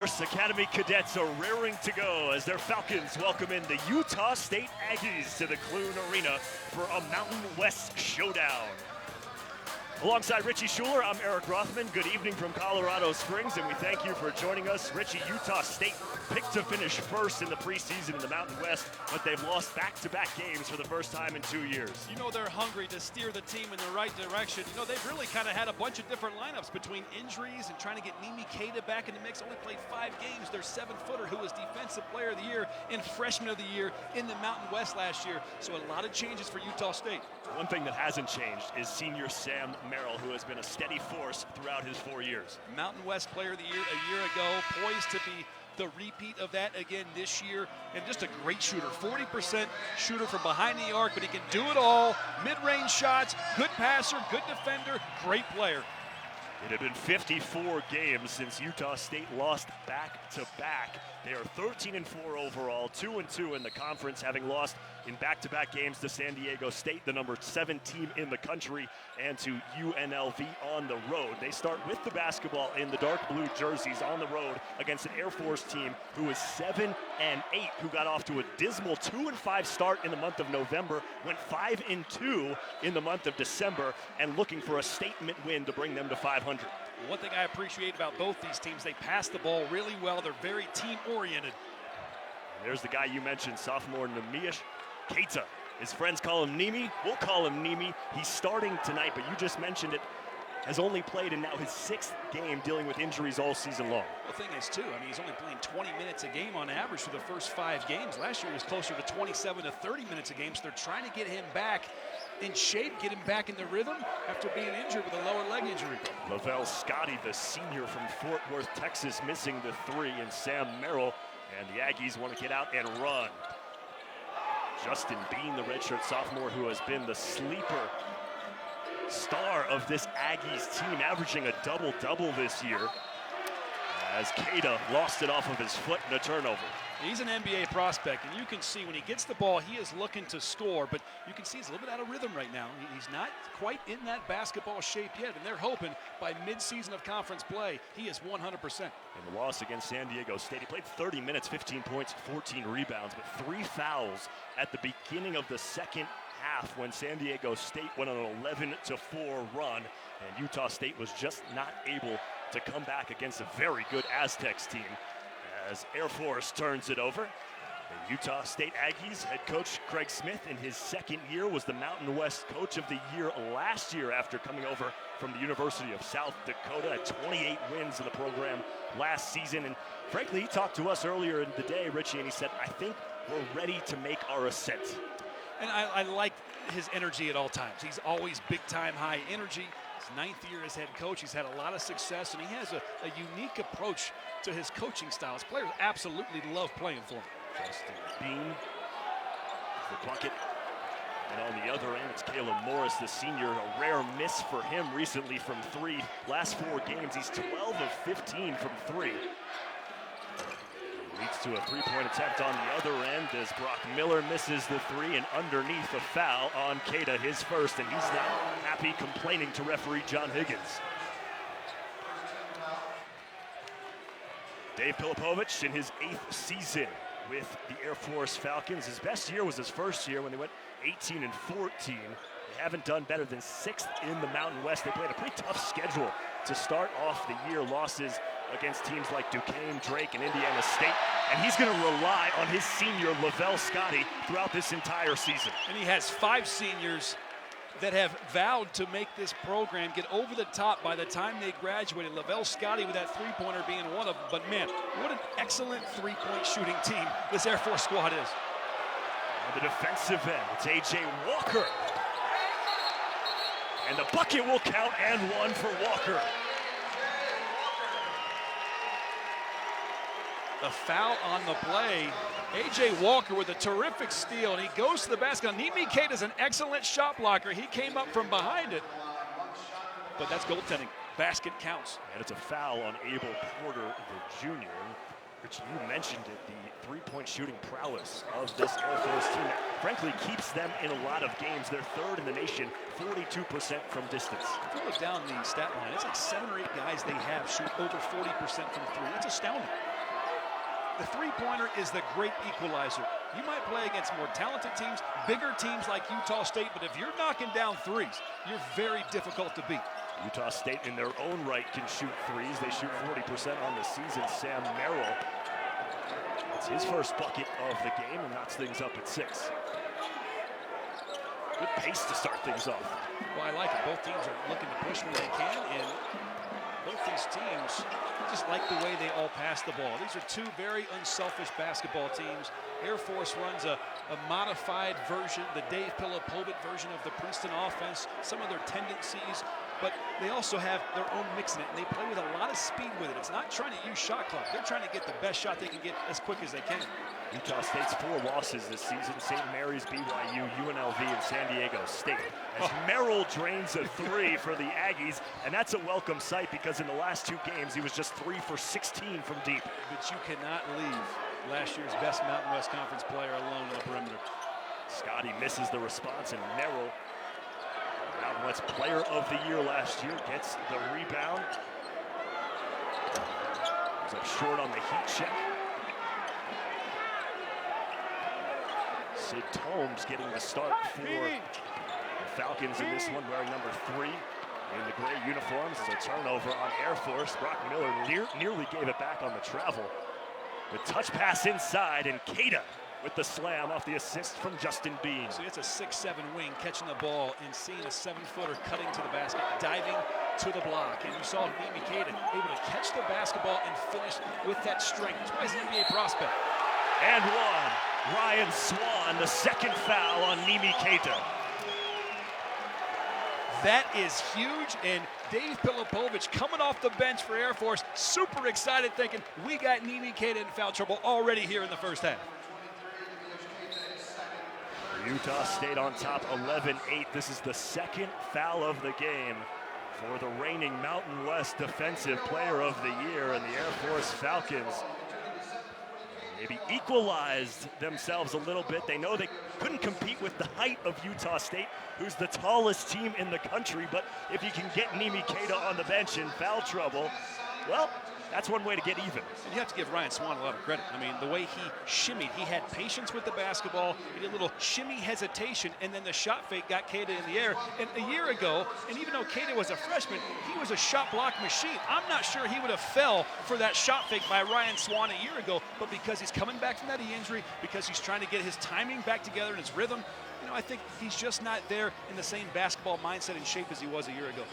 First Academy cadets are raring to go as their Falcons welcome in the Utah State Aggies to the Clune Arena for a Mountain West showdown. Alongside Richie Schuler, I'm Eric Rothman. Good evening from Colorado Springs, and we thank you for joining us. Richie, Utah State picked to finish first in the preseason in the Mountain West, but they've lost back-to-back games for the first time in 2 years. You know they're hungry to steer the team in the right direction. You know, they've really kind of had a bunch of different lineups between injuries and trying to get Nimi Keita back in the mix. Only played 5 games. Their 7-footer, who was Defensive Player of the Year and Freshman of the Year in the Mountain West last year. So a lot of changes for Utah State. One thing that hasn't changed is senior Sam Merrill, who has been a steady force throughout his 4 years. Mountain West Player of the Year a year ago, poised to be the repeat of that again this year, and just a great shooter. 40% shooter from behind the arc, but he can do it all. Mid-range shots, good passer, good defender, great player. It had been 54 games since Utah State lost back-to-back. They are 13-4 overall, 2-2 in the conference, having lost in back-to-back games to San Diego State, the number 7 team in the country, and to UNLV on the road. They start with the basketball in the dark blue jerseys on the road against an Air Force team who is 7-8, who got off to a dismal 2-5 start in the month of November, went 5-2 in the month of December, and looking for a statement win to bring them to 500. One thing I appreciate about both these teams, they pass the ball really well. They're very team-oriented. There's the guy you mentioned, sophomore Nimi Keita. His friends call him Nimi. We'll call him Nimi. He's starting tonight, but you just mentioned it. Has only played in now his 6th game, dealing with injuries all season long. The thing is, too, I mean, he's only playing 20 minutes a game on average for the first 5 games. Last year he was closer to 27 to 30 minutes a game, so they're trying to get him back in shape, get him back in the rhythm after being injured with a lower leg injury. Lavelle Scotty, the senior from Fort Worth, Texas, missing the 3, and Sam Merrill, and the Aggies want to get out and run. Justin Bean, the redshirt sophomore, who has been the sleeper star of this Aggies team, averaging a double-double this year, as Keita lost it off of his foot in a turnover. He's an NBA prospect, and you can see when he gets the ball, he is looking to score, but you can see he's a little bit out of rhythm right now. He's not quite in that basketball shape yet, and they're hoping by mid-season of conference play, he is 100%. In the loss against San Diego State, he played 30 minutes, 15 points, 14 rebounds, but 3 fouls at the beginning of the second half when San Diego State went on an 11-4 run, and Utah State was just not able to come back against a very good Aztecs team. As Air Force turns it over, the Utah State Aggies head coach Craig Smith, in his 2nd year, was the Mountain West Coach of the Year last year after coming over from the University of South Dakota. Had 28 wins in the program last season, and frankly, he talked to us earlier in the day, Richie, and he said, I think we're ready to make our ascent. And I like his energy at all times. He's always big-time high energy. His 9th year as head coach, he's had a lot of success, and he has a unique approach to his coaching style. His players absolutely love playing for him. Justin Bean, the bucket. And on the other end, it's Caleb Morris, the senior. A rare miss for him recently from 3. Last 4 games, he's 12 of 15 from 3. Leads to a 3-point attempt on the other end as Brock Miller misses the 3, and underneath a foul on Keita, his first, and he's not happy, complaining to referee John Higgins. Dave Pilipovich in his 8th season with the Air Force Falcons. His best year was his first year when they went 18-14. They haven't done better than 6th in the Mountain West. They played a pretty tough schedule to start off the year. Losses against teams like Duquesne, Drake, and Indiana State. And he's going to rely on his senior, Lavelle Scotty, throughout this entire season. And he has 5 seniors that have vowed to make this program get over the top by the time they graduated. Lavelle Scotty with that 3-pointer being one of them. But man, what an excellent 3-point shooting team this Air Force squad is. On the defensive end, it's A.J. Walker. And the bucket will count, and 1 for Walker. The foul on the play. A.J. Walker with a terrific steal, and he goes to the basket. Nimi Keita is an excellent shot blocker. He came up from behind it, but that's goaltending. Basket counts. And it's a foul on Abel Porter, the junior. Richie, you mentioned it, the three-point shooting prowess of this Air Force team that frankly keeps them in a lot of games. They're third in the nation, 42% from distance. If you look down the stat line, it's like 7 or 8 guys they have shoot over 40% from three. That's astounding. The three-pointer is the great equalizer. You might play against more talented teams, bigger teams like Utah State, but if you're knocking down threes, you're very difficult to beat. Utah State in their own right can shoot threes. They shoot 40% on the season. Sam Merrill, it's his first bucket of the game and knocks things up at 6. Good pace to start things off. Well, I like it. Both teams are looking to push when they can, and both these teams just like the way they all pass the ball. These are two very unselfish basketball teams. Air Force runs a modified version, the Dave Pilipovic version of the Princeton offense, some of their tendencies, but they also have their own mix in it, and they play with a lot of speed with it. It's not trying to use shot clock. They're trying to get the best shot they can get as quick as they can. Utah State's 4 losses this season: St. Mary's, BYU, UNLV, and San Diego State. As Merrill drains a 3 for the Aggies, and that's a welcome sight because in the last 2 games he was just 3 for 16 from deep. But you cannot leave last year's best Mountain West Conference player alone on the perimeter. Scotty misses the response, and Merrill, Mountain West Player of the Year last year, gets the rebound. Goes up short on the heat check. Sid Tomes getting the start for the Falcons in this one, wearing number 3 in the gray uniforms. It's a turnover on Air Force. Brock Miller nearly gave it back on the travel. The touch pass inside, and Keita with the slam off the assist from Justin Bean. So it's a 6'7" wing catching the ball and seeing a 7-footer cutting to the basket, diving to the block. And you saw Nimi Keita able to catch the basketball and finish with that strength. That's why he's an NBA prospect. And one. Ryan Swan, the second foul on Nimi Keita. That is huge, and Dave Pilipovic coming off the bench for Air Force, super excited, thinking we got Nimi Keita in foul trouble already here in the first half. Utah State on top, 11-8. This is the second foul of the game for the reigning Mountain West Defensive Player of the Year, and the Air Force Falcons maybe equalized themselves a little bit. They know they couldn't compete with the height of Utah State, who's the tallest team in the country, but if you can get Nimi Keita on the bench in foul trouble, well, that's one way to get even. And you have to give Ryan Swan a lot of credit. I mean, the way he shimmied, he had patience with the basketball, he did a little shimmy hesitation, and then the shot fake got Keita in the air. And a year ago, and even though Keita was a freshman, he was a shot block machine. I'm not sure he would have fell for that shot fake by Ryan Swan a year ago, but because he's coming back from that knee injury, because he's trying to get his timing back together and his rhythm, you know, I think he's just not there in the same basketball mindset and shape as he was a year ago.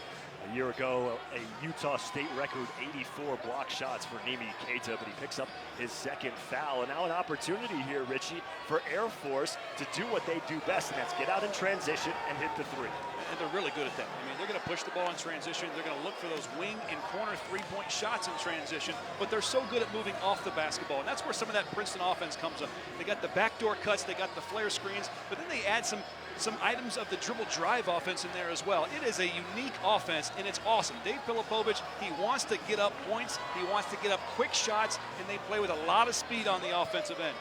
A year ago, a Utah State record 84 block shots for Nimi Keita, but he picks up his second foul. And now an opportunity here, Richie, for Air Force to do what they do best, and that's get out in transition and hit the 3. And they're really good at that. I mean, they're going to push the ball in transition. They're going to look for those wing and corner three-point shots in transition, but they're so good at moving off the basketball. And that's where some of that Princeton offense comes up. They got the backdoor cuts, they got the flare screens, but then they add some items of the dribble drive offense in there as well. It is a unique offense, and it's awesome. Dave Pilipovic, he wants to get up points, he wants to get up quick shots, and they play with a lot of speed on the offensive end.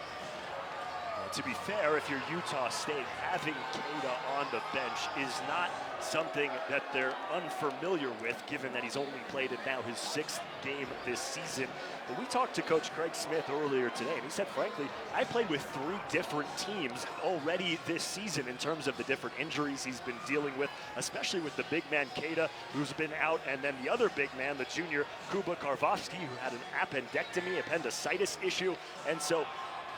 To be fair, if you're Utah State, having Keita on the bench is not something that they're unfamiliar with, given that he's only played in now his 6th game this season. But we talked to Coach Craig Smith earlier today, and he said, frankly, I played with 3 different teams already this season in terms of the different injuries he's been dealing with, especially with the big man Keita, who's been out, and then the other big man, the junior Kuba Karvovsky, who had an appendectomy, appendicitis issue, and so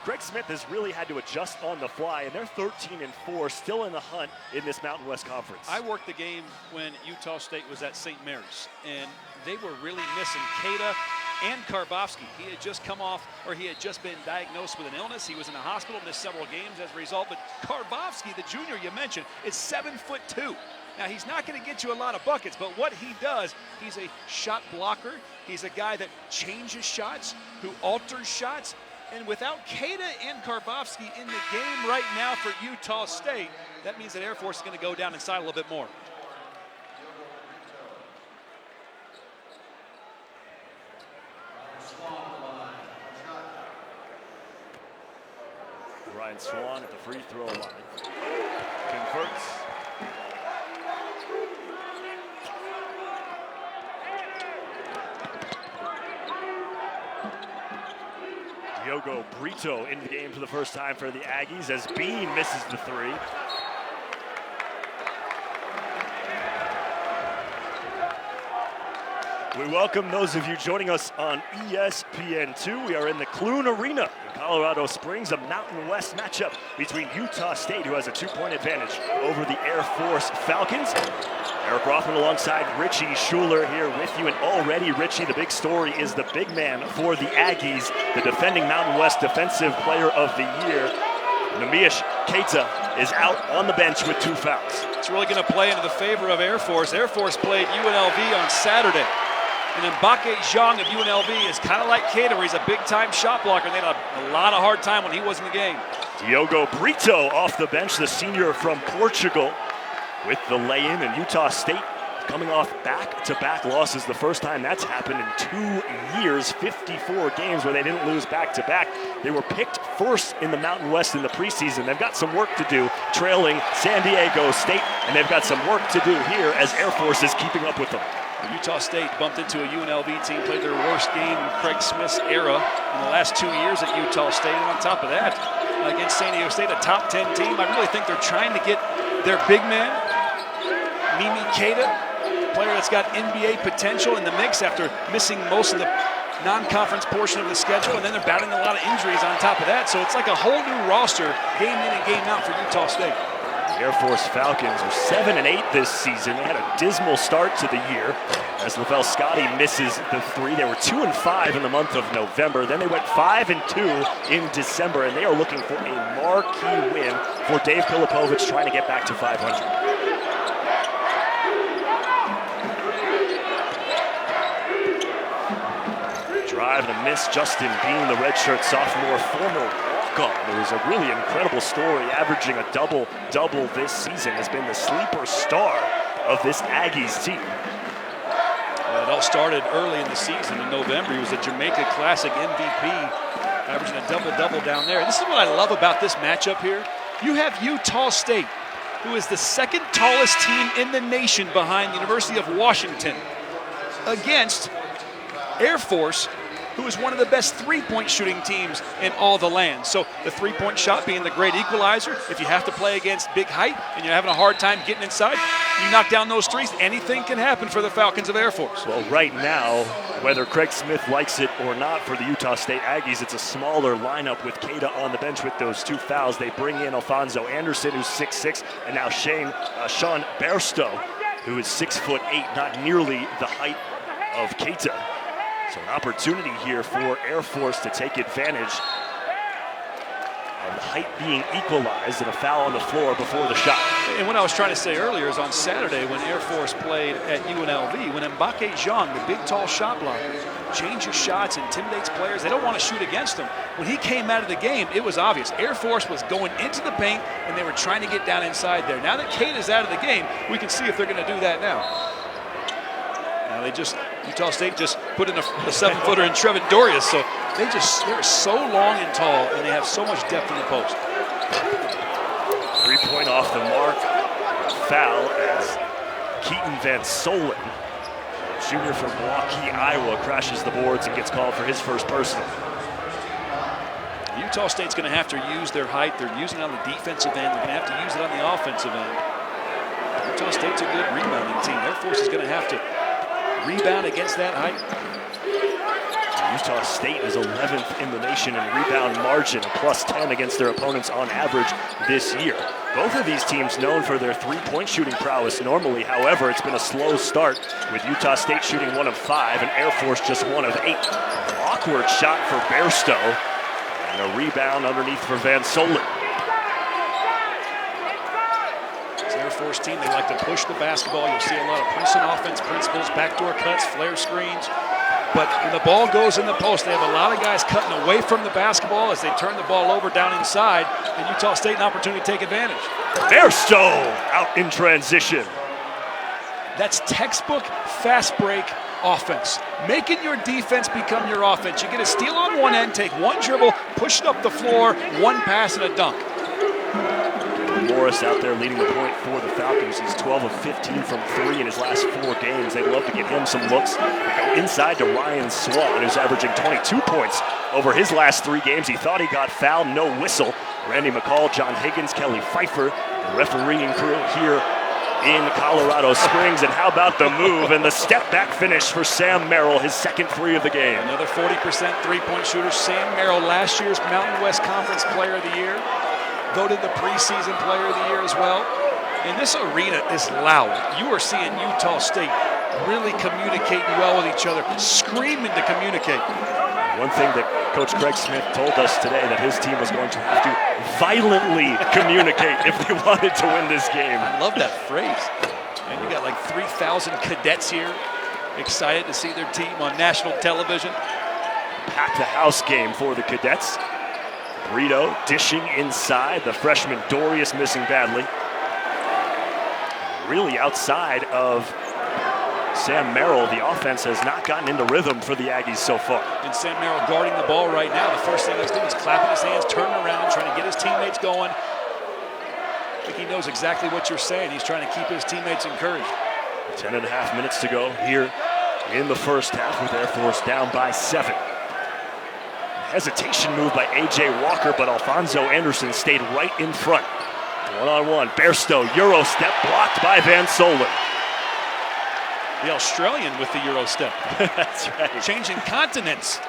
Craig Smith has really had to adjust on the fly, and they're 13-4, still in the hunt in this Mountain West Conference. I worked the game when Utah State was at St. Mary's, and they were really missing Keita and Karvovsky. He had just come off, or he had just been diagnosed with an illness. He was in the hospital, missed several games as a result, but Karvovsky, the junior you mentioned, is 7'2". Now, he's not going to get you a lot of buckets, but what he does, he's a shot blocker. He's a guy that changes shots, who alters shots. And without Keita and Karvovsky in the game right now for Utah State, that means that Air Force is going to go down inside a little bit more. Brian Swan at the free throw line. Converts. Diogo Brito in the game for the first time for the Aggies as Bean misses the three. We welcome those of you joining us on ESPN2. We are in the Clune Arena in Colorado Springs, a Mountain West matchup between Utah State, who has a 2-point advantage over the Air Force Falcons. Eric Rothman alongside Richie Schuler here with you. And already, Richie, the big story is the big man for the Aggies, the defending Mountain West Defensive Player of the Year. Neemias Queta is out on the bench with 2 fouls. It's really going to play into the favor of Air Force. Air Force played UNLV on Saturday. And Mbake Zhang of UNLV is kind of like Queta, where he's a big-time shot blocker, and they had a lot of hard time when he was in the game. Diogo Brito off the bench, the senior from Portugal, with the lay-in, and Utah State coming off back-to-back losses. The first time that's happened in 2 years, 54 games where they didn't lose back-to-back. They were picked first in the Mountain West in the preseason. They've got some work to do, trailing San Diego State, and they've got some work to do here as Air Force is keeping up with them. Utah State bumped into a UNLV team, played their worst game in Craig Smith's era in the last 2 years at Utah State. And on top of that, against San Diego State, a top 10 team, I really think they're trying to get their big man, Neemias Queta, player that's got NBA potential in the mix after missing most of the non-conference portion of the schedule, and then they're battling a lot of injuries on top of that. So it's like a whole new roster, game in and game out for Utah State. The Air Force Falcons are 7-8 this season. They had a dismal start to the year as LaVelle Scotty misses the three. They were 2-5 in the month of November. Then they went 5-2 in December, and they are looking for a marquee win for Dave Pilipovich, trying to get back to 500. Drive and a miss. Justin Bean, the redshirt sophomore, former walk-on. It was a really incredible story, averaging a double-double this season, has been the sleeper star of this Aggies team. Well, it all started early in the season in November. He was a Jamaica Classic MVP, averaging a double-double down there. And this is what I love about this matchup here. You have Utah State, who is the second tallest team in the nation behind the University of Washington, against Air Force, who is one of the best three-point shooting teams in all the land. So the three-point shot being the great equalizer. If you have to play against big height and you're having a hard time getting inside, you knock down those threes, anything can happen for the Falcons of Air Force. Well, right now, whether Craig Smith likes it or not for the Utah State Aggies, it's a smaller lineup with Queta on the bench with those 2 fouls. They bring in Alfonso Anderson, who's 6'6", and now Sean Bairstow, who is 6'8", not nearly the height of Queta. So an opportunity here for Air Force to take advantage of the height being equalized and a foul on the floor before the shot. And what I was trying to say earlier is on Saturday when Air Force played at UNLV, when Mbake Zhang, the big, tall shot blocker, changes shots, intimidates players, they don't want to shoot against him. When he came out of the game, it was obvious. Air Force was going into the paint, and they were trying to get down inside there. Now that Queta's out of the game, we can see if they're going to do that now. Now Utah State just put in a 7-footer in Trevin Dorius, so they're so long and tall, and they have so much depth in the post. 3-point off the mark, foul as Keaton Van Solen, junior from Milwaukee, Iowa, crashes the boards and gets called for his first personal. Utah State's going to have to use their height. They're using it on the defensive end. They're going to have to use it on the offensive end. Utah State's a good rebounding team. Air Force is going to have to rebound against that height. Utah State is 11th in the nation in rebound margin, a +10 against their opponents on average this year. Both of these teams known for their three-point shooting prowess normally. However, it's been a slow start with Utah State shooting 1 of 5 and Air Force just 1 of 8. Awkward shot for Bairstow and a rebound underneath for Van Solen. Air Force team, they like to push the basketball. You'll see a lot of Princeton offense principles, backdoor cuts, flare screens. But when the ball goes in the post, they have a lot of guys cutting away from the basketball as they turn the ball over down inside, and Utah State an opportunity to take advantage. Bairstow out in transition. That's textbook fast break offense. Making your defense become your offense. You get a steal on one end, take one dribble, push it up the floor, one pass and a dunk. Morris out there leading the point for the Falcons. He's 12 of 15 from 3 in his last 4 games. They'd love to get him some looks. They go inside to Ryan Swan, who's averaging 22 points over his last 3 games. He thought he got fouled, no whistle. Randy McCall, John Higgins, Kelly Pfeiffer, the refereeing crew here in Colorado Springs. And how about the move and the step-back finish for Sam Merrill, his second 3 of the game. Another 40% three-point shooter. Sam Merrill, last year's Mountain West Conference Player of the Year. Voted the preseason Player of the Year as well. And this arena is loud. You are seeing Utah State really communicating well with each other, screaming to communicate. One thing that Coach Craig Smith told us today, that his team was going to have to violently communicate if they wanted to win this game. I love that phrase. And you got like 3,000 cadets here, excited to see their team on national television. Pack the house game for the cadets. Brito dishing inside. The freshman Dorius missing badly. Really outside of Sam Merrill, the offense has not gotten into rhythm for the Aggies so far. And Sam Merrill guarding the ball right now. The first thing he's doing is clapping his hands, turning around, trying to get his teammates going. I think he knows exactly what you're saying. He's trying to keep his teammates encouraged. 10.5 minutes to go here in the first half with Air Force down by 7. Hesitation move by A.J. Walker, but Alfonso Anderson stayed right in front. One-on-one, Bairstow, Euro step blocked by Van Solen. The Australian with the Euro step. That's right. Changing continents.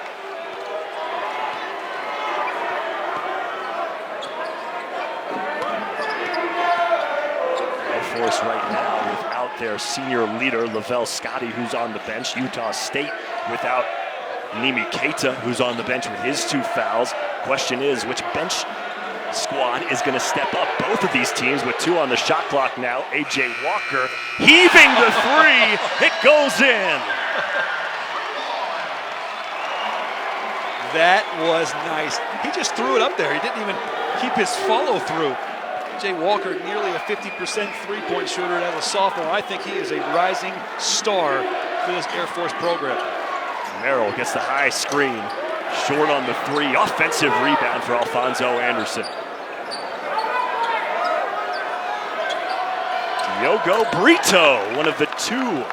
Air Force right now without their senior leader, Lavelle Scotty, who's on the bench. Utah State without Nimi Keita, who's on the bench with his 2 fouls. Question is, which bench squad is going to step up? Both of these teams with 2 on the shot clock now. A.J. Walker heaving the 3. It goes in. That was nice. He just threw it up there. He didn't even keep his follow through. A.J. Walker, nearly a 50% three-point shooter as a sophomore. I think he is a rising star for this Air Force program. Merrill gets the high screen. Short on the 3. Offensive rebound for Alfonso Anderson. Diogo Brito, one of the 2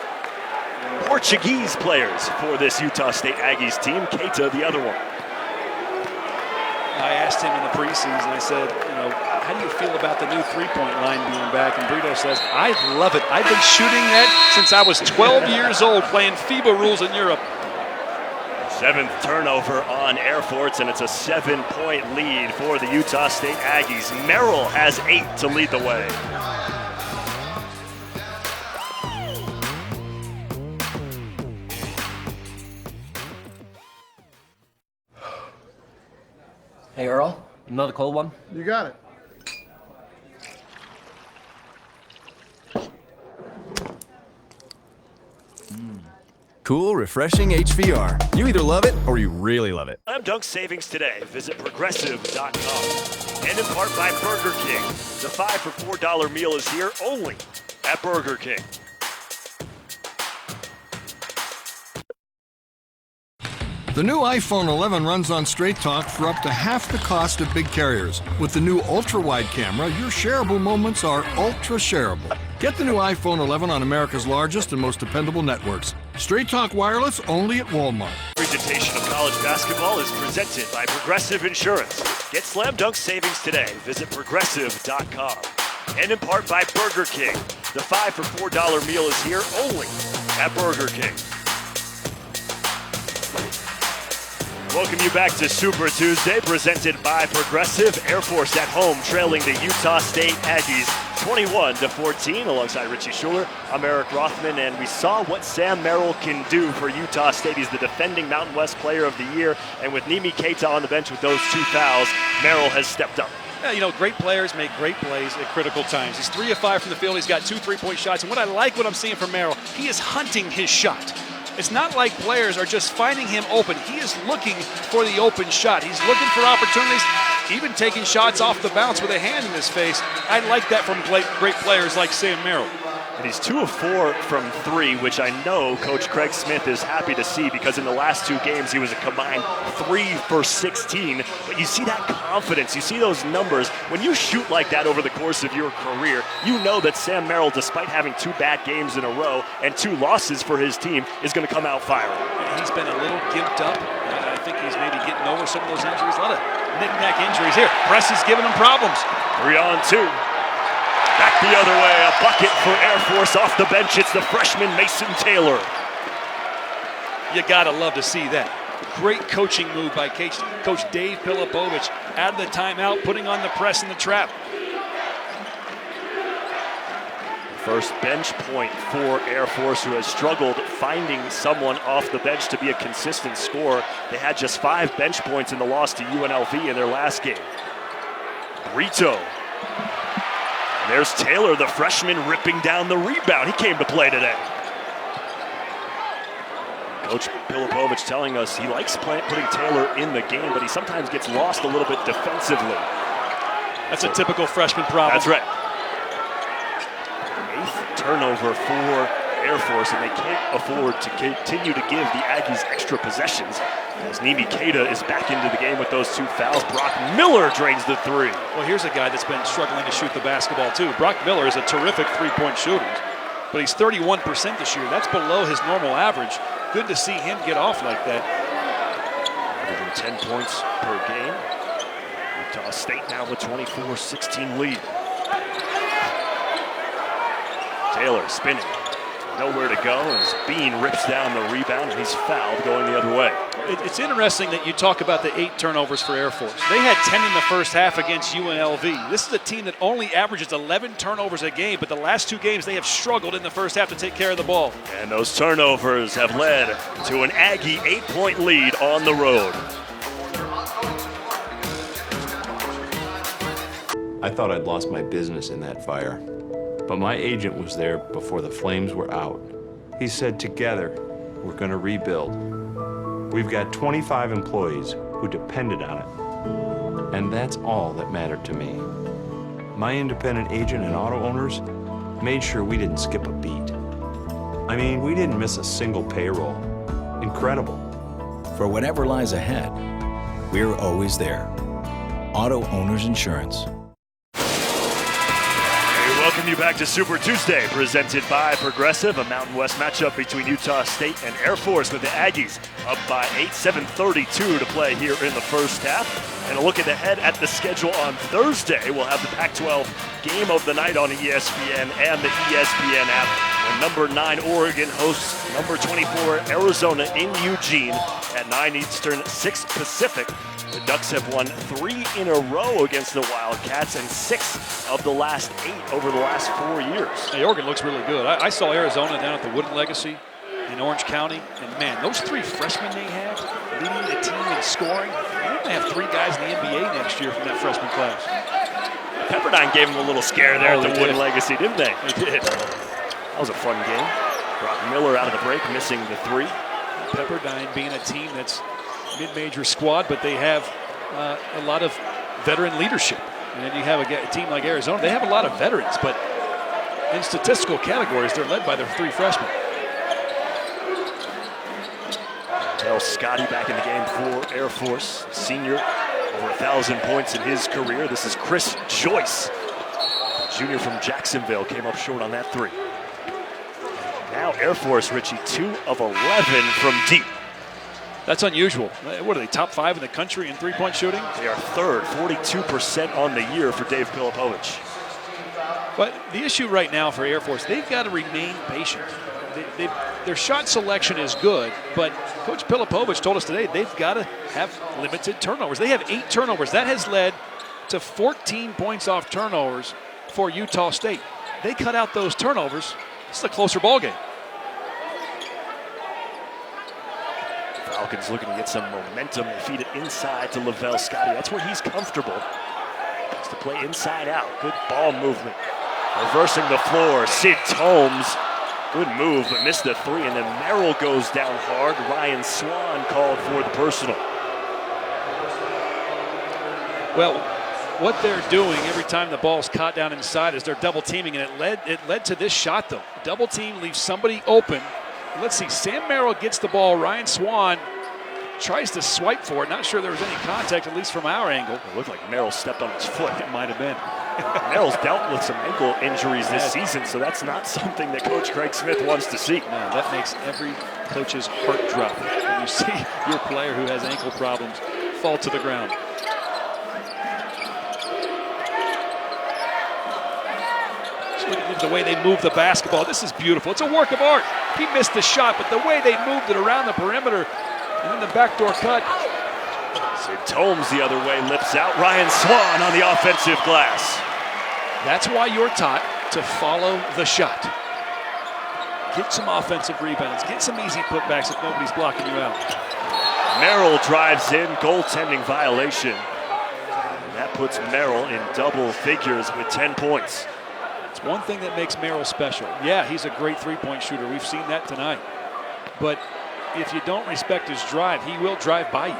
Portuguese players for this Utah State Aggies team. Keita, the other one. I asked him in the preseason, I said, how do you feel about the new three-point line being back? And Brito says, I love it. I've been shooting that since I was 12 years old playing FIBA rules in Europe. 7th turnover on Air Force, and it's a 7-point lead for the Utah State Aggies. Merrill has 8 to lead the way. Hey, Earl, another cold one? You got it. Cool, refreshing HVR. You either love it or you really love it. Slam Dunk Savings today. Visit Progressive.com. And in part by Burger King. The 5 for $4 meal is here only at Burger King. The new iPhone 11 runs on Straight Talk for up to half the cost of big carriers. With the new ultra-wide camera, your shareable moments are ultra-shareable. Get the new iPhone 11 on America's largest and most dependable networks. Straight Talk Wireless only at Walmart. Presentation of college basketball is presented by Progressive Insurance. Get Slam Dunk Savings today. Visit Progressive.com. And in part by Burger King. The 5 for $4 meal is here only at Burger King. Welcome you back to Super Tuesday, presented by Progressive. Air Force at home, trailing the Utah State Aggies 21-14. Alongside Richie Schuler, I'm Eric Rothman, and we saw what Sam Merrill can do for Utah State. He's the defending Mountain West Player of the Year, and with Nimi Keita on the bench with those 2 fouls, Merrill has stepped up. Yeah, great players make great plays at critical times. He's 3 of 5 from the field. He's got 2 three-point shots, and what I'm seeing from Merrill, he is hunting his shot. It's not like players are just finding him open. He is looking for the open shot. He's looking for opportunities, even taking shots off the bounce with a hand in his face. I like that from great players like Sam Merrill. And he's 2 of 4 from 3, which I know Coach Craig Smith is happy to see because in the last 2 games he was a combined 3 for 16. But you see that confidence, you see those numbers. When you shoot like that over the course of your career, you know that Sam Merrill, despite having 2 bad games in a row and 2 losses for his team, is going to come out firing. He's been a little gimped up. I think he's maybe getting over some of those injuries. A lot of knick-knack injuries here. Press is giving him problems. 3 on 2. Back the other way, a bucket for Air Force off the bench. It's the freshman Mason Taylor. You gotta love to see that. Great coaching move by Coach Dave Pilipovich. Out of the timeout, putting on the press and the trap. First bench point for Air Force, who has struggled finding someone off the bench to be a consistent scorer. They had just 5 bench points in the loss to UNLV in their last game. Brito. There's Taylor, the freshman, ripping down the rebound. He came to play today. Coach Pilipovich telling us he likes putting Taylor in the game, but he sometimes gets lost a little bit defensively. That's a typical freshman problem. That's right. 8th turnover for Air Force, and they can't afford to continue to give the Aggies extra possessions. As Nimi Keita is back into the game with those 2 fouls. Brock Miller drains the 3. Well, here's a guy that's been struggling to shoot the basketball too. Brock Miller is a terrific 3-point shooter, but he's 31% this year. That's below his normal average. Good to see him get off like that. Averaging 10 points per game. Utah State now with 24-16 lead. Taylor spinning. Nowhere to go as Bean rips down the rebound, and he's fouled going the other way. It's interesting that you talk about the 8 turnovers for Air Force. They had 10 in the first half against UNLV. This is a team that only averages 11 turnovers a game, but the last 2 games they have struggled in the first half to take care of the ball. And those turnovers have led to an Aggie 8-point lead on the road. I thought I'd lost my business in that fire. But my agent was there before the flames were out. He said, together, we're going to rebuild. We've got 25 employees who depended on it. And that's all that mattered to me. My independent agent and auto owners made sure we didn't skip a beat. I mean, we didn't miss a single payroll. Incredible. For whatever lies ahead, we're always there. Auto Owners Insurance. Welcome you back to Super Tuesday, presented by Progressive, a Mountain West matchup between Utah State and Air Force, with the Aggies up by 8, 7:32 to play here in the first half. And a look ahead at the schedule on Thursday. We'll have the Pac-12 game of the night on ESPN and the ESPN app. When number 9 Oregon hosts number 24 Arizona in Eugene at 9 Eastern, 6 Pacific. The Ducks have won 3 in a row against the Wildcats and 6 of the last 8 over the last 4 years. Hey, Oregon looks really good. I saw Arizona down at the Wooden Legacy in Orange County, and man, those 3 freshmen they have leading the team in scoring. They're going to have 3 guys in the NBA next year from that freshman class. Pepperdine gave them a little scare there at the Wooden did. Legacy, didn't they? They did. That was a fun game. Brock Miller out of the break, missing the 3. Pepperdine being a team that's mid-major squad, but they have a lot of veteran leadership. And then you have a team like Arizona, they have a lot of veterans, but in statistical categories, they're led by their 3 freshmen. Tell Scotty back in the game for Air Force. Senior, over 1,000 points in his career. This is Chris Joyce, junior from Jacksonville, came up short on that 3. Now Air Force, Richie, 2 of 11 from deep. That's unusual. What are they, top 5 in the country in 3-point shooting? They are 3rd, 42% on the year for Dave Pilipovich. But the issue right now for Air Force, they've got to remain patient. Their shot selection is good, but Coach Pilipovich told us today they've got to have limited turnovers. They have 8 turnovers. That has led to 14 points off turnovers for Utah State. They cut out those turnovers. It's a closer ball game. Falcons looking to get some momentum. They feed it inside to Lavelle Scotty. That's where he's comfortable. Has to play inside out. Good ball movement. Reversing the floor. Sid Tomes. Good move, but missed the 3. And then Merrill goes down hard. Ryan Swan called for the personal. Well, what they're doing every time the ball's caught down inside is they're double teaming, and it led to this shot though. Double team leaves somebody open. Let's see, Sam Merrill gets the ball. Ryan Swan tries to swipe for it. Not sure there was any contact, at least from our angle. It looked like Merrill stepped on his foot. It might have been. Merrill's dealt with some ankle injuries this season, so that's not something that Coach Craig Smith wants to see. No, that makes every coach's heart drop when you see your player who has ankle problems fall to the ground. The way they move the basketball, this is beautiful. It's a work of art. He missed the shot, but the way they moved it around the perimeter and then the backdoor cut. Sid Tomes the other way, lips out. Ryan Swan on the offensive glass. That's why you're taught to follow the shot. Get some offensive rebounds. Get some easy putbacks if nobody's blocking you out. Merrill drives in, goaltending violation. And that puts Merrill in double figures with 10 points. It's one thing that makes Merrill special. Yeah, he's a great three-point shooter. We've seen that tonight. But if you don't respect his drive, he will drive by you.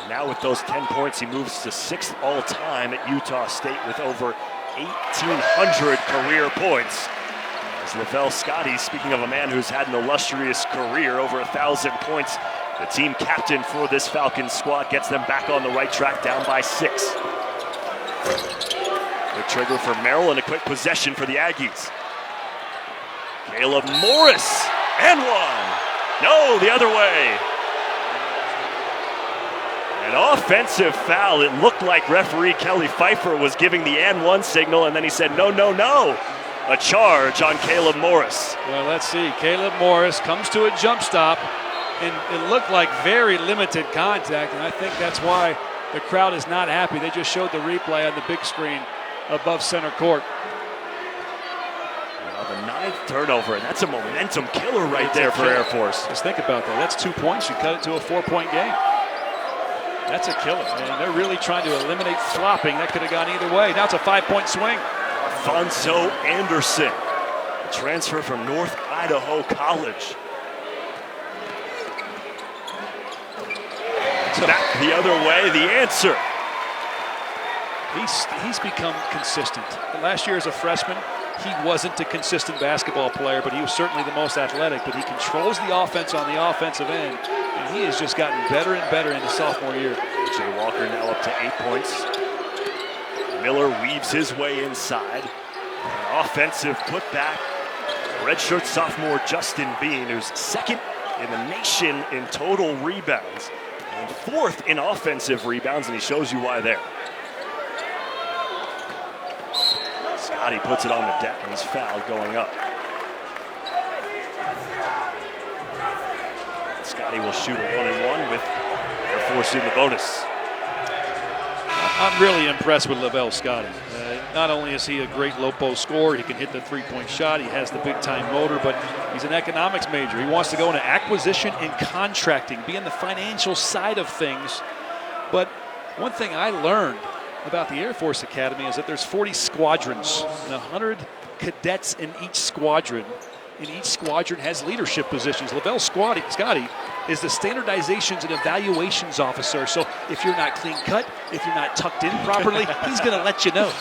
Now with those 10 points, he moves to 6th all-time at Utah State with over 1,800 career points. As Lavelle Scotty, speaking of a man who's had an illustrious career, over 1,000 points, the team captain for this Falcons squad, gets them back on the right track, down by 6. Good trigger for Merrill and a quick possession for the Aggies. Caleb Morris, and one. No, the other way. An offensive foul. It looked like referee Kelly Pfeiffer was giving the and one signal, and then he said, no, no, no. A charge on Caleb Morris. Well, let's see. Caleb Morris comes to a jump stop, and it looked like very limited contact, and I think that's why the crowd is not happy. They just showed the replay on the big screen above center court. Well, the 9th turnover, and that's a momentum killer right there for Air Force. Just think about that. That's 2 points. You cut it to a 4-point game. That's a killer, man. They're really trying to eliminate flopping. That could have gone either way. Now it's a 5-point swing. Alfonso Anderson, a transfer from North Idaho College. Back the other way, the answer. He's become consistent. Last year as a freshman, he wasn't a consistent basketball player, but he was certainly the most athletic. But he controls the offense on the offensive end, and he has just gotten better and better in his sophomore year. Jay Walker now up to 8 points. Miller weaves his way inside. An offensive putback. Redshirt sophomore Justin Bean, who's 2nd in the nation in total rebounds and 4th in offensive rebounds, and he shows you why there. Scotty puts it on the deck, and he's fouled going up. Scotty will shoot a 1-and-1 with Air Force in the bonus. I'm really impressed with Lavelle Scotty. Not only is he a great low post scorer, he can hit the three-point shot, he has the big-time motor, but he's an economics major. He wants to go into acquisition and contracting, be in the financial side of things. But one thing I learned about the Air Force Academy is that there's 40 squadrons and 100 cadets in each squadron. And each squadron has leadership positions. Lavelle Scotty is the standardizations and evaluations officer. So if you're not clean cut, if you're not tucked in properly, he's going to let you know.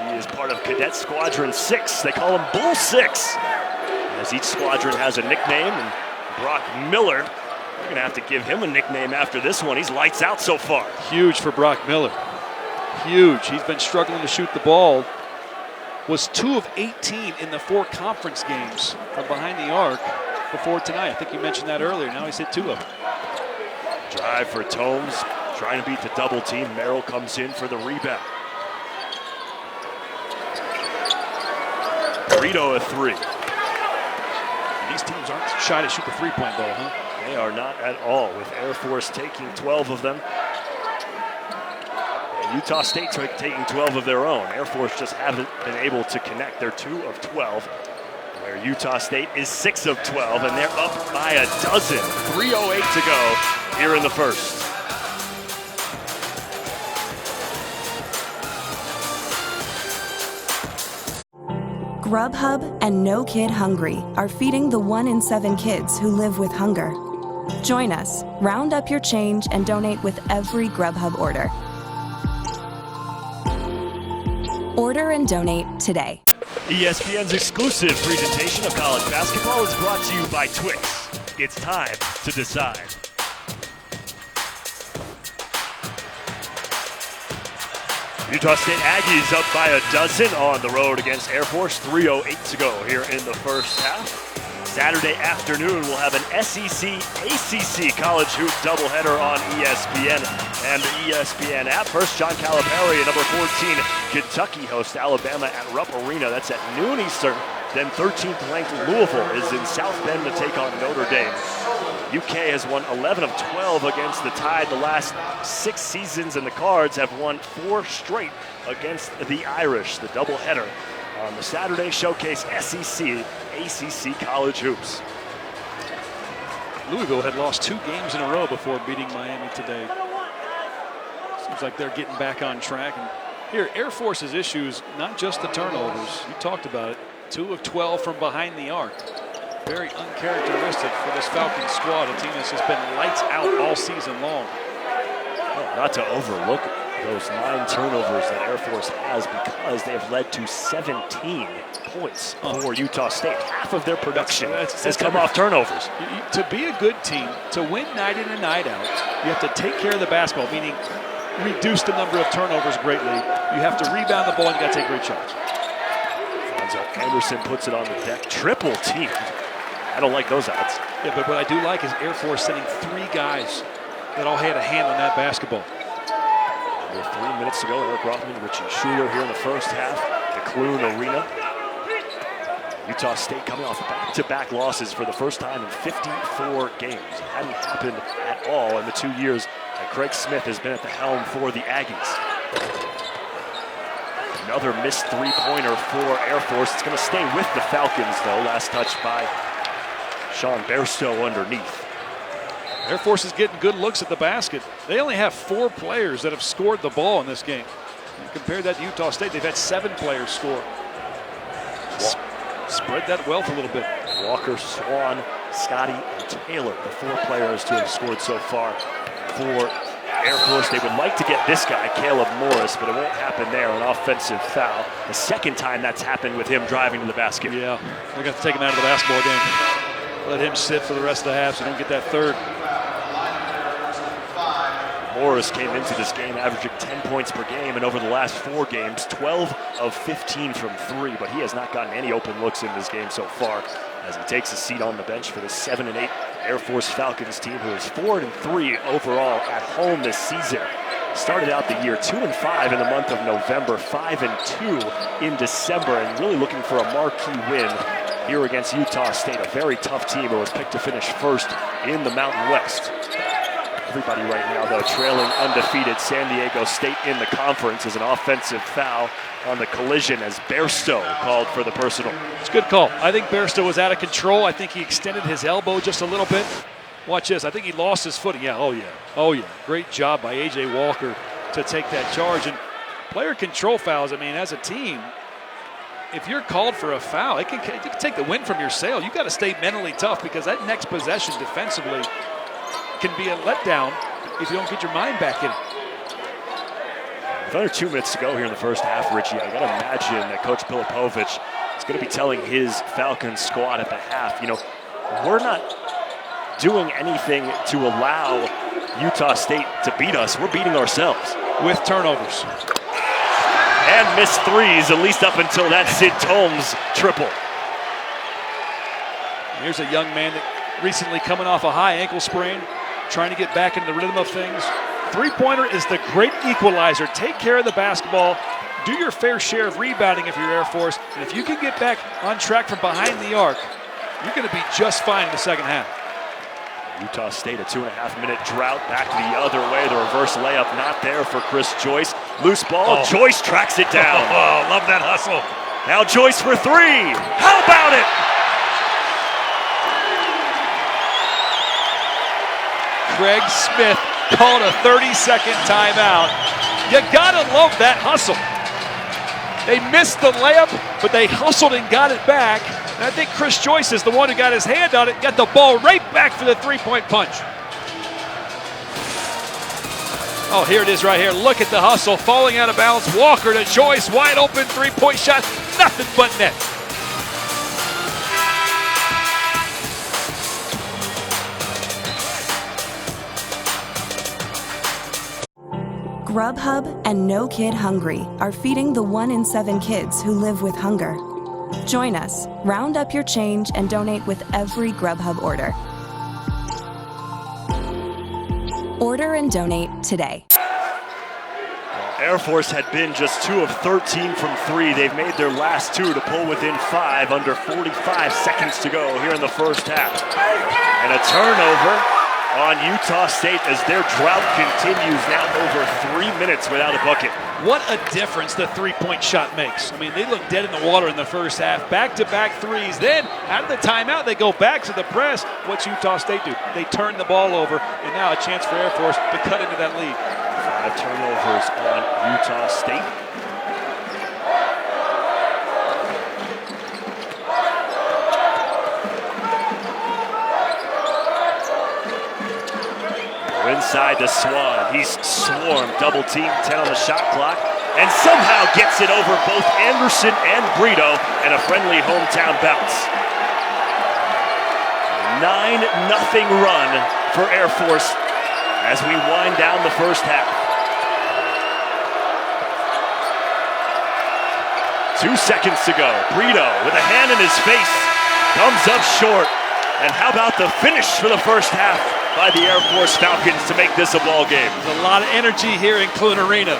He is part of Cadet Squadron 6. They call him Bull 6. As each squadron has a nickname, and Brock Miller, we're going to have to give him a nickname after this one. He's lights out so far. Huge for Brock Miller. Huge. He's been struggling to shoot the ball. Was 2 of 18 in the 4 conference games from behind the arc before tonight. I think you mentioned that earlier. Now he's hit 2 of them. Drive for Tomes, trying to beat the double team. Merrill comes in for the rebound. Burrito a 3. These teams aren't shy to shoot the three-point ball, huh? They are not at all, with Air Force taking 12 of them. Utah State taking 12 of their own. Air Force just haven't been able to connect. They're 2 of 12, where Utah State is 6 of 12, and they're up by a dozen. 3:08 to go here in the first. Grubhub and No Kid Hungry are feeding the 1 in 7 kids who live with hunger. Join us, round up your change, and donate with every Grubhub order. Order and donate today. ESPN's exclusive presentation of college basketball is brought to you by Twix. It's time to decide. Utah State Aggies up by a dozen on the road against Air Force. 3:08 to go here in the first half. Saturday afternoon, we'll have an SEC-ACC college hoop doubleheader on ESPN and the ESPN app. First, John Calipari, number 14, Kentucky hosts Alabama at Rupp Arena. That's at noon Eastern. Then 13th ranked Louisville is in South Bend to take on Notre Dame. UK has won 11 of 12 against the Tide the last 6 seasons, and the Cards have won 4 straight against the Irish. The doubleheader on the Saturday showcase SEC-ACC college hoops. Louisville had lost 2 games in a row before beating Miami today. Seems like they're getting back on track. And here, Air Force's issues, not just the turnovers. You talked about it. 2 of 12 from behind the arc. Very uncharacteristic for this Falcons squad, a team that's just been lights out all season long. Well, not to overlook those 9 turnovers that Air Force has, because they have led to 17 points for Utah State. Half of their production has come off turnovers. To be a good team, to win night in and night out, you have to take care of the basketball, meaning reduce the number of turnovers greatly. You have to rebound the ball, and you got to take great shots. Fonzo Anderson puts it on the deck. Triple team. I don't like those odds. Yeah, but what I do like is Air Force sending 3 guys that all had a hand on that basketball. With 3 minutes to go, Eric Rothman, Richie Schuler here in the first half. The Clune Arena. Utah State coming off back-to-back losses for the first time in 54 games. It hadn't happened at all in the 2 years that Craig Smith has been at the helm for the Aggies. Another missed 3-pointer for Air Force. It's going to stay with the Falcons, though. Last touch by Sean Bairstow underneath. Air Force is getting good looks at the basket. They only have 4 players that have scored the ball in this game. You compare that to Utah State, they've had 7 players score. Spread that wealth a little bit. Walker, Swan, Scotty, and Taylor, the 4 players to have scored so far for Air Force. They would like to get this guy, Caleb Morris, but it won't happen there. An offensive foul. The second time that's happened with him driving to the basket. Yeah, they're going to take him out of the basketball game. Let him sit for the rest of the half so don't get that third. Morris came into this game averaging 10 points per game, and over the last 4 games, 12 of 15 from 3, but he has not gotten any open looks in this game so far as he takes a seat on the bench for the 7-8 Air Force Falcons team, who is 4-3 overall at home this season. Started out the year 2-5 in the month of November, 5-2 in December, and really looking for a marquee win here against Utah State, a very tough team who was picked to finish first in the Mountain West. Everybody right now, though, trailing undefeated San Diego State in the conference is an offensive foul on the collision as Bairstow called for the personal. It's a good call. I think Bairstow was out of control. I think he extended his elbow just a little bit. Watch this. I think he lost his footing. Yeah, oh yeah. Great job by A.J. Walker to take that charge. And player control fouls, I mean, as a team, if you're called for a foul, it can take the wind from your sail. You got to stay mentally tough, because that next possession defensively can be a letdown if you don't get your mind back in it. With under 2 minutes to go here in the first half, Richie, I got to imagine that Coach Pilipovich is going to be telling his Falcons squad at the half, you know, we're not doing anything to allow Utah State to beat us. We're beating ourselves. With turnovers. And missed 3s, at least up until that Sid Tomes triple. Here's a young man that recently coming off a high ankle sprain, trying to get back into the rhythm of things. 3-pointer is the great equalizer. Take care of the basketball. Do your fair share of rebounding if you're Air Force. And if you can get back on track from behind the arc, you're going to be just fine in the second half. Utah State, a 2.5-minute drought. Back the other way. The reverse layup not there for Chris Joyce. Loose ball. Joyce tracks it down. Oh, love that hustle. Now Joyce for 3. How about it? Craig Smith called a 30-second timeout. You gotta love that hustle. They missed the layup, but they hustled and got it back. And I think Chris Joyce is the one who got his hand on it, got the ball right back for the 3-point punch. Oh, here it is right here. Look at the hustle. Falling out of bounds. Walker to Joyce. Wide open three-point shot. Nothing but net. Grubhub and No Kid Hungry are feeding the 1 in 7 kids who live with hunger. Join us, round up your change, and donate with every Grubhub order. Order and donate today. Air Force had been just 2 of 13 from 3. They've made their last 2 to pull within 5 under 45 seconds to go here in the first half. And a turnover on Utah State as their drought continues, now over 3 minutes without a bucket. What a difference the three-point shot makes. I mean, they look dead in the water in the first half. Back-to-back threes. Then, out of the timeout, they go back to the press. What's Utah State do? They turn the ball over, and now a chance for Air Force to cut into that lead. 5 turnovers on Utah State. Inside to Swan. He's swarmed, double team, 10 on the shot clock, and somehow gets it over both Anderson and Brito, and a friendly hometown bounce. 9-0 run for Air Force as we wind down the first half. 2 seconds to go. Brito with a hand in his face comes up short. And how about the finish for the first half by the Air Force Falcons to make this a ball game? There's a lot of energy here in Clune Arena.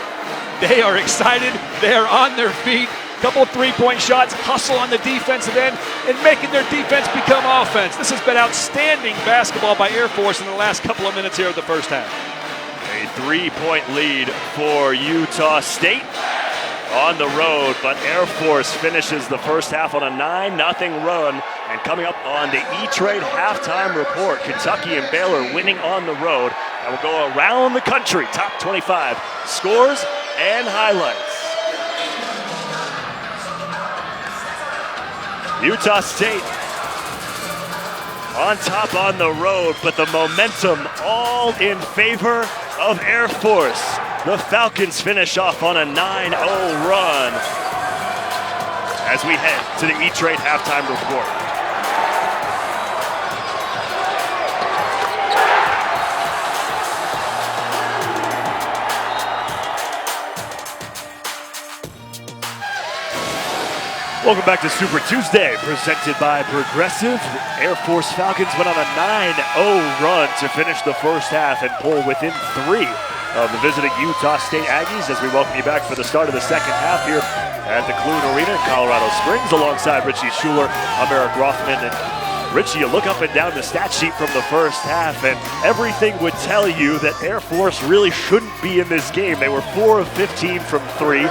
They are excited. They are on their feet. Couple three-point shots, hustle on the defensive end, and making their defense become offense. This has been outstanding basketball by Air Force in the last couple of minutes here of the first half. A 3-point lead for Utah State on the road, but Air Force finishes the first half on a 9-0 run. And coming up on the E-Trade halftime report, Kentucky and Baylor winning on the road. And we'll go around the country, top 25 scores and highlights. Utah State on top on the road, but the momentum all in favor of Air Force. The Falcons finish off on a 9-0 run as we head to the E-Trade halftime report. Welcome back to Super Tuesday, presented by Progressive. Air Force Falcons went on a 9-0 run to finish the first half and pull within 3 of the visiting Utah State Aggies as we welcome you back for the start of the second half here at the Clune Arena in Colorado Springs alongside Richie Schuler. I'm Eric Rothman, and Richie, you look up and down the stat sheet from the first half and everything would tell you that Air Force really shouldn't be in this game. They were 4 of 15 from 3.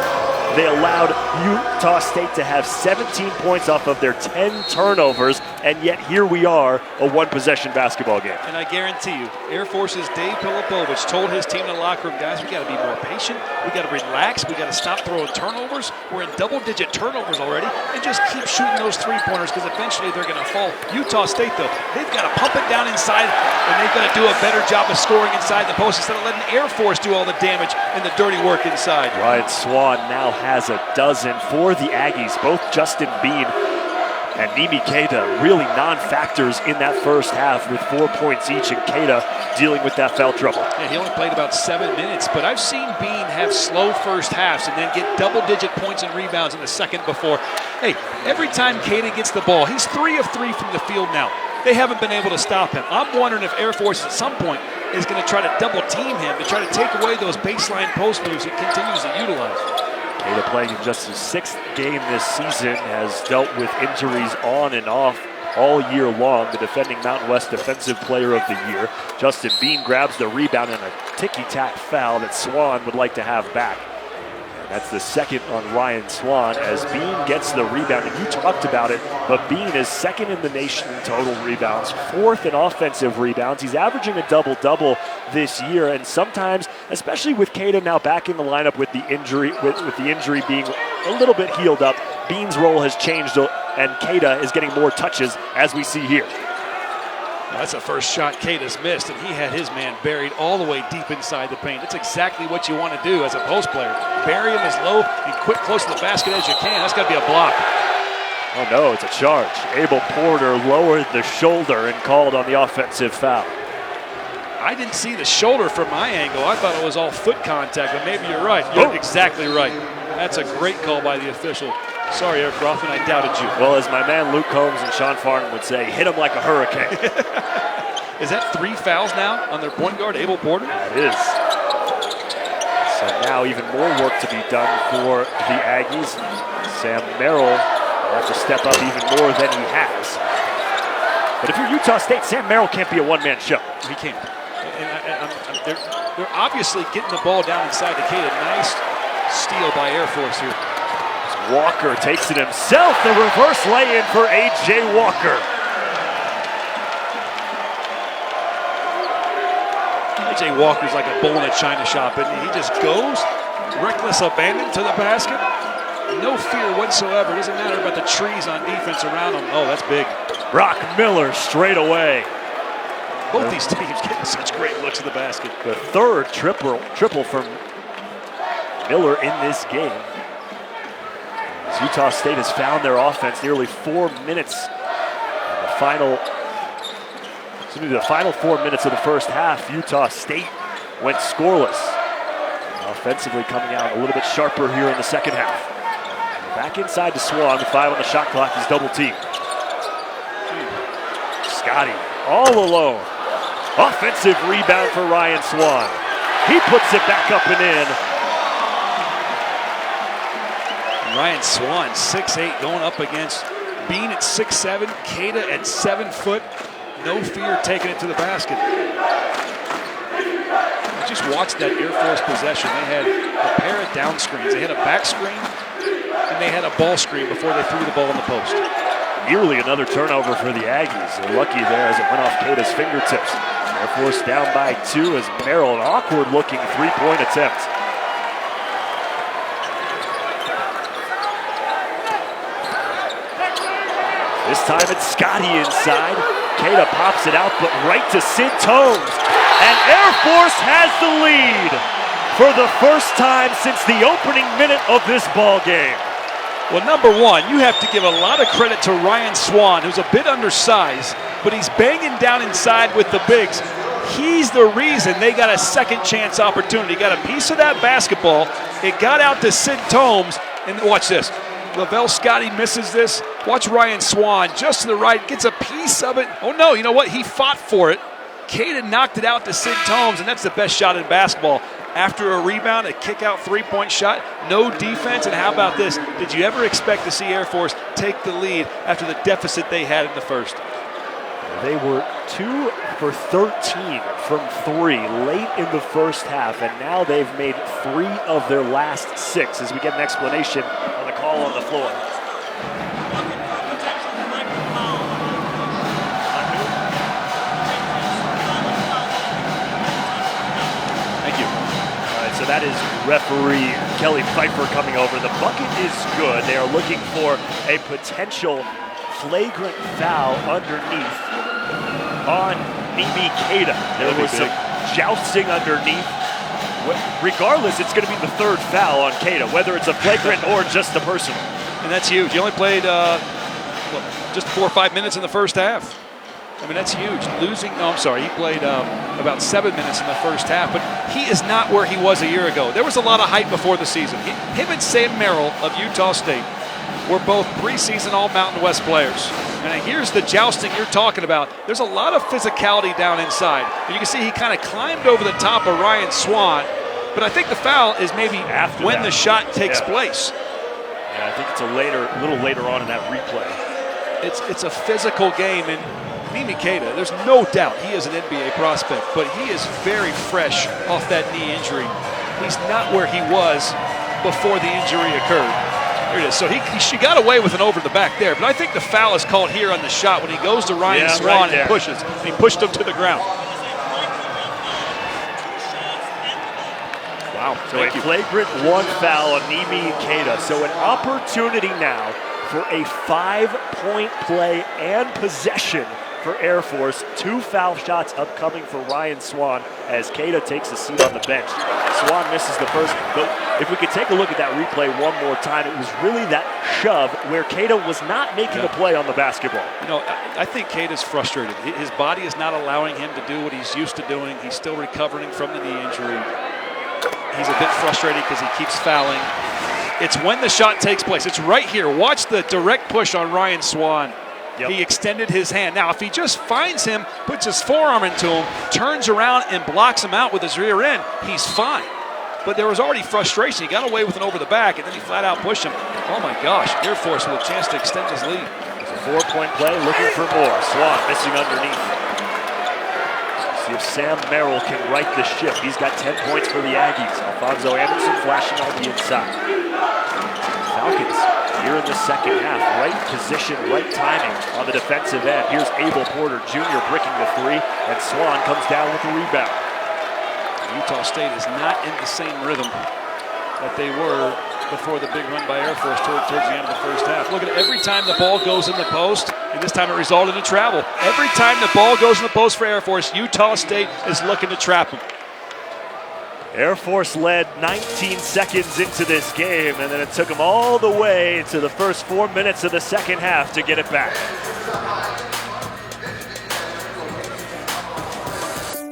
They allowed Utah State to have 17 points off of their 10 turnovers, and yet here we are, a one-possession basketball game. And I guarantee you, Air Force's Dave Pilipovich told his team in the locker room, guys, we got to be more patient, we got to relax, we got to stop throwing turnovers. We're in double-digit turnovers already, and just keep shooting those three-pointers because eventually they're going to fall. Utah State, though, they've got to pump it down inside, and they've got to do a better job of scoring inside the post instead of letting Air Force do all the damage and the dirty work inside. Ryan Swan now has a dozen for the Aggies. Both Justin Bean and Nimi Keita really non-factors in that first half with 4 points each, and Keita dealing with that foul trouble. Yeah, he only played about 7 minutes, but I've seen Bean have slow first halves and then get double-digit points and rebounds in the second before. Hey, every time Keita gets the ball, he's 3 of 3 from the field now. They haven't been able to stop him. I'm wondering if Air Force at some point is going to try to double team him to try to take away those baseline post moves he continues to utilize. Keita playing in just his 6th game this season, has dealt with injuries on and off all year long. The defending Mountain West Defensive Player of the Year. Justin Bean grabs the rebound and a ticky-tack foul that Swan would like to have back. That's the second on Ryan Swan as Bean gets the rebound. And you talked about it, but Bean is second in the nation in total rebounds, 4th in offensive rebounds. He's averaging a double-double this year, and sometimes, especially with Keita now back in the lineup with the injury, with the injury being a little bit healed up, Bean's role has changed, and Keita is getting more touches as we see here. That's the first shot Keita's missed, and he had his man buried all the way deep inside the paint. That's exactly what you want to do as a post player. Bury him as low and quick close to the basket as you can. That's got to be a block. Oh no, it's a charge. Abel Porter lowered the shoulder and called on the offensive foul. I didn't see the shoulder from my angle. I thought it was all foot contact, but maybe you're right. You're exactly right. That's a great call by the official. Sorry, Eric Rothman, I doubted you. Well, as my man Luke Combs and Sean Farnham would say, hit him like a hurricane. Is that 3 fouls now on their point guard, Abel Porter? It is. So now even more work to be done for the Aggies. Sam Merrill will have to step up even more than he has. But if you're Utah State, Sam Merrill can't be a one-man show. He can't. They're obviously getting the ball down inside the Keita. Nice steal by Air Force here. Walker takes it himself. The reverse lay-in for A.J. Walker. A.J. Walker's like a bull in a china shop, and he just goes reckless abandon to the basket. No fear whatsoever. Doesn't matter about the trees on defense around him. Oh, that's big. Brock Miller straight away. Both these teams getting such great looks at the basket. The third triple from Miller in this game. As Utah State has found their offense nearly 4 minutes in the final 4 minutes of the first half. Utah State went scoreless. Offensively coming out a little bit sharper here in the second half. Back inside to Swan with 5 on the shot clock. He's double teamed. Scotty all alone. Offensive rebound for Ryan Swan. He puts it back up and in. Ryan Swan, 6'8", going up against Bean at 6'7", Keita at 7 foot. No fear taking it to the basket. I just watched that Air Force possession. They had a pair of down screens. They had a back screen, and they had a ball screen before they threw the ball in the post. Nearly another turnover for the Aggies. They're lucky there as it went off Keita's fingertips. Air Force down by 2 as Merrill, an awkward-looking three-point attempt. This time it's Scotty inside. Keita pops it out, but right to Sid Tomes. And Air Force has the lead for the first time since the opening minute of this ball game. Well, number one, you have to give a lot of credit to Ryan Swan, who's a bit undersized, but he's banging down inside with the bigs. He's the reason they got a second chance opportunity. Got a piece of that basketball. It got out to Sid Tomes, and watch this. Lavelle Scotty misses this. Watch Ryan Swan just to the right, gets a piece of it. Oh no, you know what? He fought for it. Keita knocked it out to Sid Tomes, and that's the best shot in basketball. After a rebound, a kick-out three-point shot, no defense, and how about this? Did you ever expect to see Air Force take the lead after the deficit they had in the first? They were 2 for 13 from 3 late in the first half, and now they've made 3 of their last 6 as we get an explanation on the call on the floor. Thank you. All right, so that is referee Kelly Pfeiffer coming over. The bucket is good. They are looking for a potential flagrant foul underneath on Nimi Keita. There was some jousting underneath. Regardless, it's going to be the 3rd foul on Keita, whether it's a flagrant or just a personal. And that's huge. He only played just 4 or 5 minutes in the first half. I mean, that's huge. He played about 7 minutes in the first half, but he is not where he was a year ago. There was a lot of hype before the season. Him and Sam Merrill of Utah State were both preseason All-Mountain West players. And here's the jousting you're talking about. There's a lot of physicality down inside. And you can see he kind of climbed over the top of Ryan Swan, but I think the foul is maybe after when the shot takes place. Yeah, I think it's a little later on in that replay. It's a physical game, and Nimi Keita, there's no doubt he is an NBA prospect, but he is very fresh off that knee injury. He's not where he was before the injury occurred. There it is. So she got away with an over the back there, but I think the foul is called here on the shot when he goes to Ryan Swan and pushes. And he pushed him to the ground. Wow. So a flagrant 1 foul on Nimi Keita. So an opportunity now for a 5-point play and possession for Air Force. 2 foul shots upcoming for Ryan Swan as Cada takes a seat on the bench. Swan misses the first, but if we could take a look at that replay one more time, it was really that shove where Cada was not making a play on the basketball. You know, I think Cada's frustrated. His body is not allowing him to do what he's used to doing. He's still recovering from the knee injury. He's a bit frustrated because he keeps fouling. It's when the shot takes place. It's right here. Watch the direct push on Ryan Swan. Yep. He extended his hand. Now, if he just finds him, puts his forearm into him, turns around and blocks him out with his rear end, he's fine. But there was already frustration. He got away with an over the back, and then he flat out pushed him. Oh my gosh, Air Force with a chance to extend his lead. It's a 4-point play, looking for more. Swan missing underneath. See if Sam Merrill can right the ship. He's got 10 points for the Aggies. Alfonso Anderson flashing on the inside. Falcons here in the second half. Right position, right timing on the defensive end. Here's Abel Porter Jr. bricking the 3, and Swan comes down with the rebound. Utah State is not in the same rhythm that they were before the big run by Air Force towards the end of the first half. Look at it, every time the ball goes in the post, and this time it resulted in travel. Every time the ball goes in the post for Air Force, Utah State is looking to trap them. Air Force led 19 seconds into this game, and then it took them all the way to the first 4 minutes of the second half to get it back.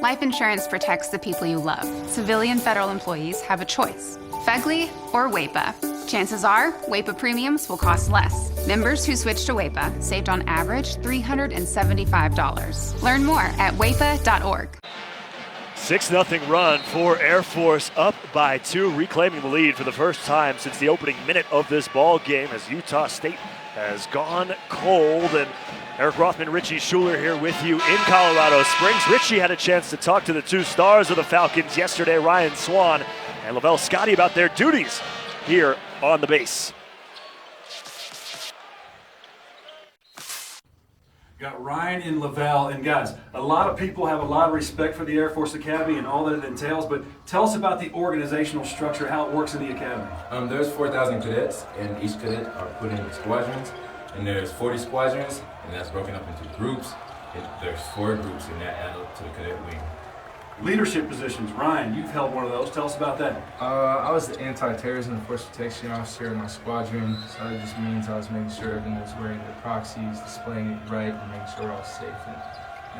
Life insurance protects the people you love. Civilian federal employees have a choice, FEGLI or WAEPA. Chances are, WAEPA premiums will cost less. Members who switch to WAEPA saved on average $375. Learn more at WAEPA.org. 6-0 run for Air Force, up by 2, reclaiming the lead for the first time since the opening minute of this ball game as Utah State has gone cold. And Eric Rothman, Richie Schuler here with you in Colorado Springs. Richie had a chance to talk to the 2 stars of the Falcons yesterday, Ryan Swan and Lavelle Scotty, about their duties here on the base. Got Ryan and Lavelle, and guys, a lot of people have a lot of respect for the Air Force Academy and all that it entails, but tell us about the organizational structure, how it works in the academy. There's 4,000 cadets, and each cadet are put in squadrons, and there's 40 squadrons, and that's broken up into groups, and there's 4 groups, and that adds up to the cadet wing. Leadership positions, Ryan, you've held one of those. Tell us about that. I was the anti-terrorism and force protection officer in my squadron, so that just means I was making sure everyone was wearing their proxies, displaying it right, and making sure we're all safe and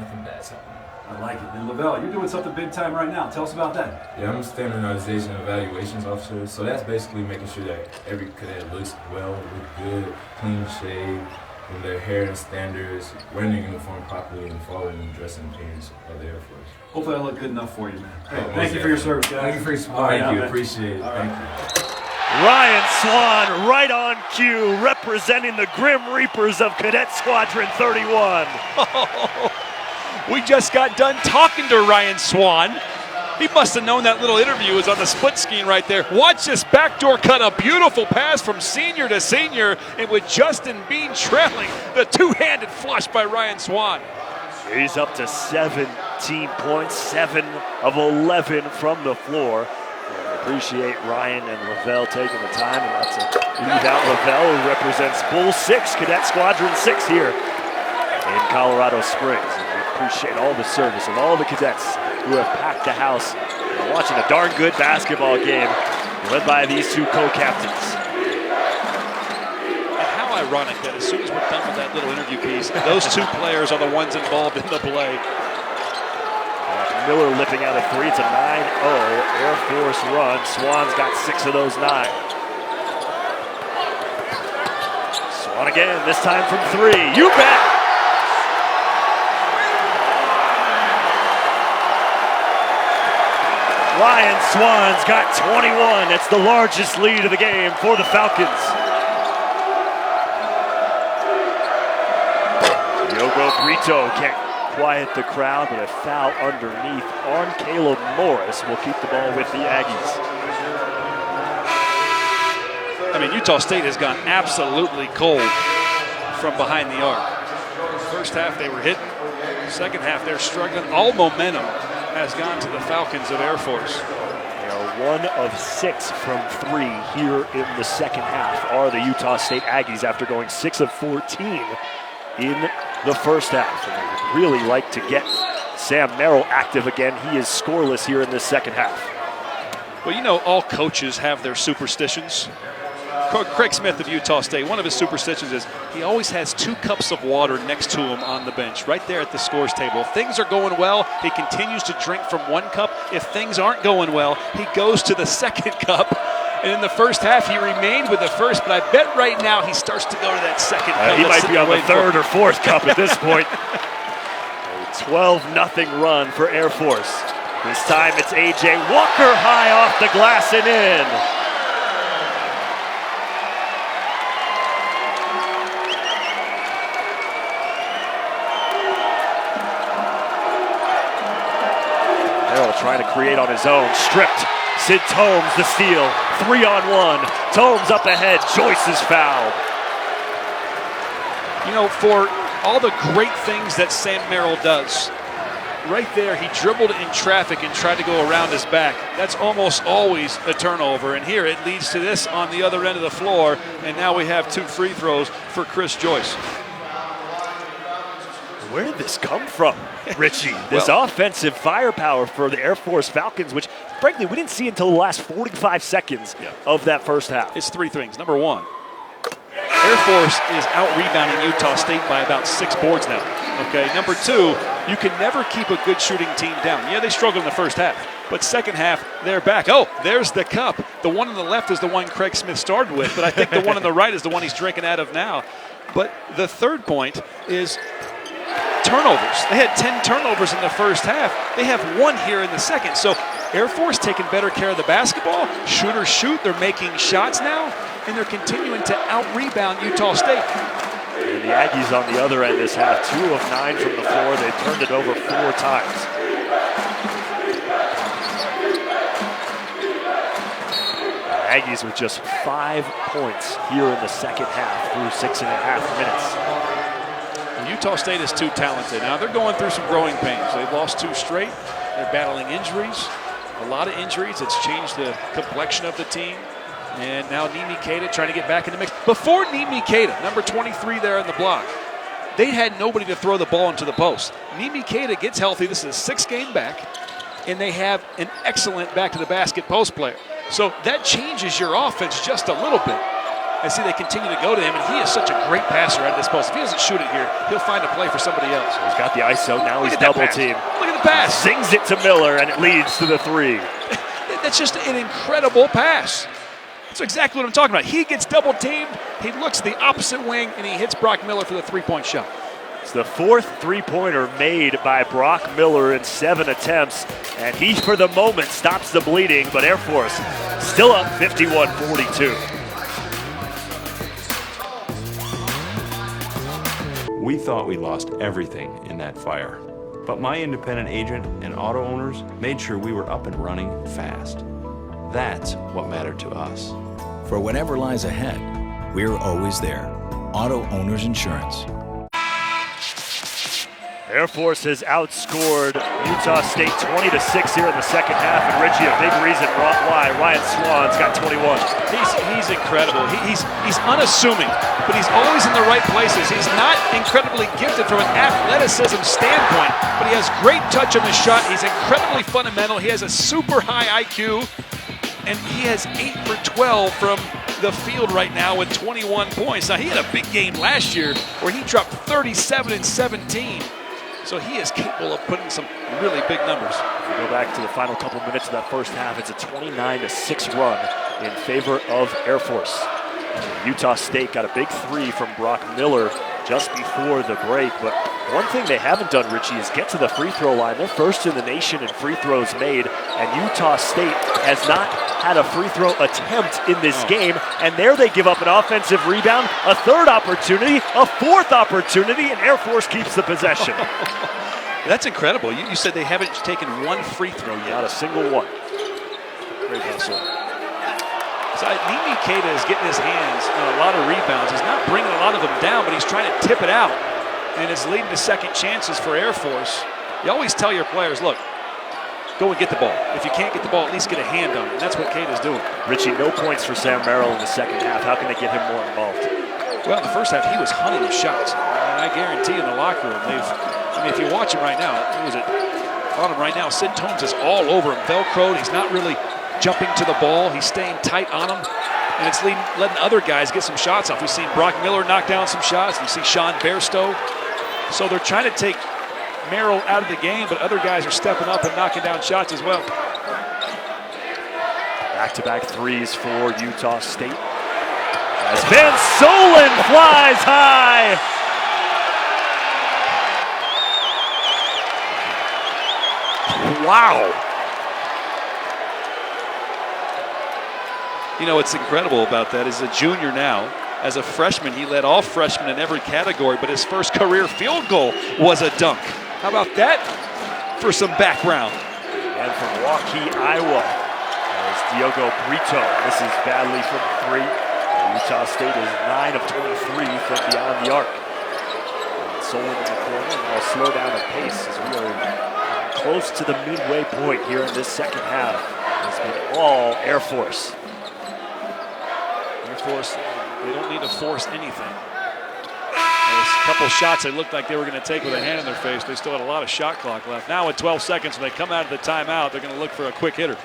nothing bad's happening. I like it. And Lavelle, you're doing something big time right now. Tell us about that. Yeah, I'm a standardization and evaluations officer, so that's basically making sure that every cadet looks well, look good, clean shave, with their hair and standards, wearing their uniform properly, and following the dressing change of the Air Force. Hopefully I look good enough for you, man. Hey, thank you for your service, guys. Thank you for your support. Thank you, appreciate it. Thank you. Ryan Swan right on cue, representing the Grim Reapers of Cadet Squadron 31. We just got done talking to Ryan Swan. He must have known that little interview was on the split screen right there. Watch this backdoor cut, a beautiful pass from senior to senior, and with Justin Bean trailing, the two-handed flush by Ryan Swan. He's up to 17 points, 7 of 11 from the floor. And appreciate Ryan and Lavelle taking the time, and that's a leave out Lavelle, who represents Bull 6, Cadet Squadron 6 here in Colorado Springs. And we appreciate all the service of all the cadets who have packed the house and watching a darn good basketball game led by these 2 co-captains. Ironic that as soon as we're done with that little interview piece, those 2 players are the ones involved in the play. Miller lipping out a 3. It's a 9-0 Air Force run. Swan's got 6 of those 9. Swan again, this time from 3. You bet! Ryan Swan's got 21. It's the largest lead of the game for the Falcons. Diogo Brito can't quiet the crowd, but a foul underneath on Caleb Morris will keep the ball with the Aggies. I mean, Utah State has gone absolutely cold from behind the arc. First half they were hitting. Second half they're struggling. All momentum has gone to the Falcons of Air Force. They are 1 of 6 from 3 here in the second half are the Utah State Aggies after going 6 of 14 in the first half. And they really like to get Sam Merrill active again. He is scoreless here in this second half. Well, you know, all coaches have their superstitions. Craig Smith of Utah State, one of his superstitions is he always has 2 cups of water next to him on the bench, right there at the scores table. If things are going well, he continues to drink from 1 cup. If things aren't going well, he goes to the 2nd cup. And in the first half, he remained with the first, but I bet right now he starts to go to that 2nd cup. He might be on the 3rd or 4th cup at this point. A 12-0 run for Air Force. This time it's A.J. Walker high off the glass and in. Trying to create on his own, stripped. Sid Tomes the steal, 3-on-1. Tomes up ahead, Joyce is fouled. You know, for all the great things that Sam Merrill does, right there he dribbled in traffic and tried to go around his back. That's almost always a turnover, and here it leads to this on the other end of the floor, and now we have 2 free throws for Chris Joyce. Where did this come from, Richie? This offensive firepower for the Air Force Falcons, which, frankly, we didn't see until the last 45 seconds of that first half. It's 3 things. Number 1, Air Force is out-rebounding Utah State by about 6 boards now. Okay. Number 2, you can never keep a good shooting team down. Yeah, they struggled in the first half, but second half, they're back. Oh, there's the cup. The one on the left is the one Craig Smith started with, but I think the one on the right is the one he's drinking out of now. But the third point is turnovers. They had 10 turnovers in the first half. They have 1 here in the second. So Air Force taking better care of the basketball. Shooters shoot. They're making shots now, and they're continuing to out-rebound Utah State. And the Aggies on the other end this half, 2 of 9 from the floor. They turned it over 4 times. The Aggies with just 5 points here in the second half through 6.5 minutes. Utah State is too talented. Now they're going through some growing pains. They've lost 2 straight. They're battling injuries, a lot of injuries. It's changed the complexion of the team. And now Nimi Keita trying to get back in the mix. Before Nimi Keita, number 23 there on the block, they had nobody to throw the ball into the post. Nimi Keita gets healthy. This is a 6-game back, and they have an excellent back-to-the-basket post player. So that changes your offense just a little bit. I see they continue to go to him, and he is such a great passer out of this post. If he doesn't shoot it here, he'll find a play for somebody else. He's got the ISO, now he's double teamed. Look at the pass. Zings it to Miller, and it leads to the 3. That's just an incredible pass. That's exactly what I'm talking about. He gets double teamed, he looks the opposite wing, and he hits Brock Miller for the 3-point shot. It's the 4th 3-pointer made by Brock Miller in 7 attempts, and he, for the moment, stops the bleeding, but Air Force still up 51-42. We thought we lost everything in that fire, but my independent agent and auto owners made sure we were up and running fast. That's what mattered to us. For whatever lies ahead, we're always there. Auto Owners Insurance. Air Force has outscored Utah State 20-6 here in the second half, and Richie, a big reason why Ryan Swan's got 21. He's incredible. He's unassuming, but he's always in the right places. He's not incredibly gifted from an athleticism standpoint, but he has great touch on the shot. He's incredibly fundamental. He has a super high IQ, and he has 8 for 12 from the field right now with 21 points. Now, he had a big game last year where he dropped 37 and 17. So he is capable of putting some really big numbers. If we go back to the final couple minutes of that first half, it's a 29-6 run in favor of Air Force. Utah State got a big 3 from Brock Miller just before the break. But one thing they haven't done, Richie, is get to the free throw line. They're first in the nation in free throws made, and Utah State has not had a free throw attempt in this game. And there they give up an offensive rebound, a 3rd opportunity, a 4th opportunity, and Air Force keeps the possession. That's incredible. You said they haven't taken 1 free throw yet. Not a single one. Great hustle. So Nimi Keita is getting his hands on a lot of rebounds. He's not bringing a lot of them down, but he's trying to tip it out. And it's leading to second chances for Air Force. You always tell your players, look, go and get the ball. If you can't get the ball, at least get a hand on it. And that's what Keita's doing. Richie, no points for Sam Merrill in the second half. How can they get him more involved? Well, in the first half, he was hunting his shots. I guarantee in the locker room, if you watch him right now, on him right now, Sid Tomes is all over him, Velcroed. He's not really jumping to the ball. He's staying tight on him, and it's letting other guys get some shots off. We've seen Brock Miller knock down some shots. You see Sean Bairstow. So they're trying to take Merrill out of the game, but other guys are stepping up and knocking down shots as well. Back-to-back threes for Utah State. As Van Solen flies high. Wow. You know what's incredible about that is a junior now. As a freshman, he led all freshmen in every category, but his first career field goal was a dunk. How about that for some background? And from Waukee, Iowa, as Diogo Brito misses badly from three. Utah State is 9 of 23 from beyond the arc. And Solen in the corner, and I'll slow down the pace as we are close to the midway point here in this second half. It's been all Air Force. Air Force, they don't need to force anything. There's a couple shots they looked like they were going to take with a hand in their face. They still had a lot of shot clock left. Now with 12 seconds, when they come out of the timeout, they're going to look for a quick hitter.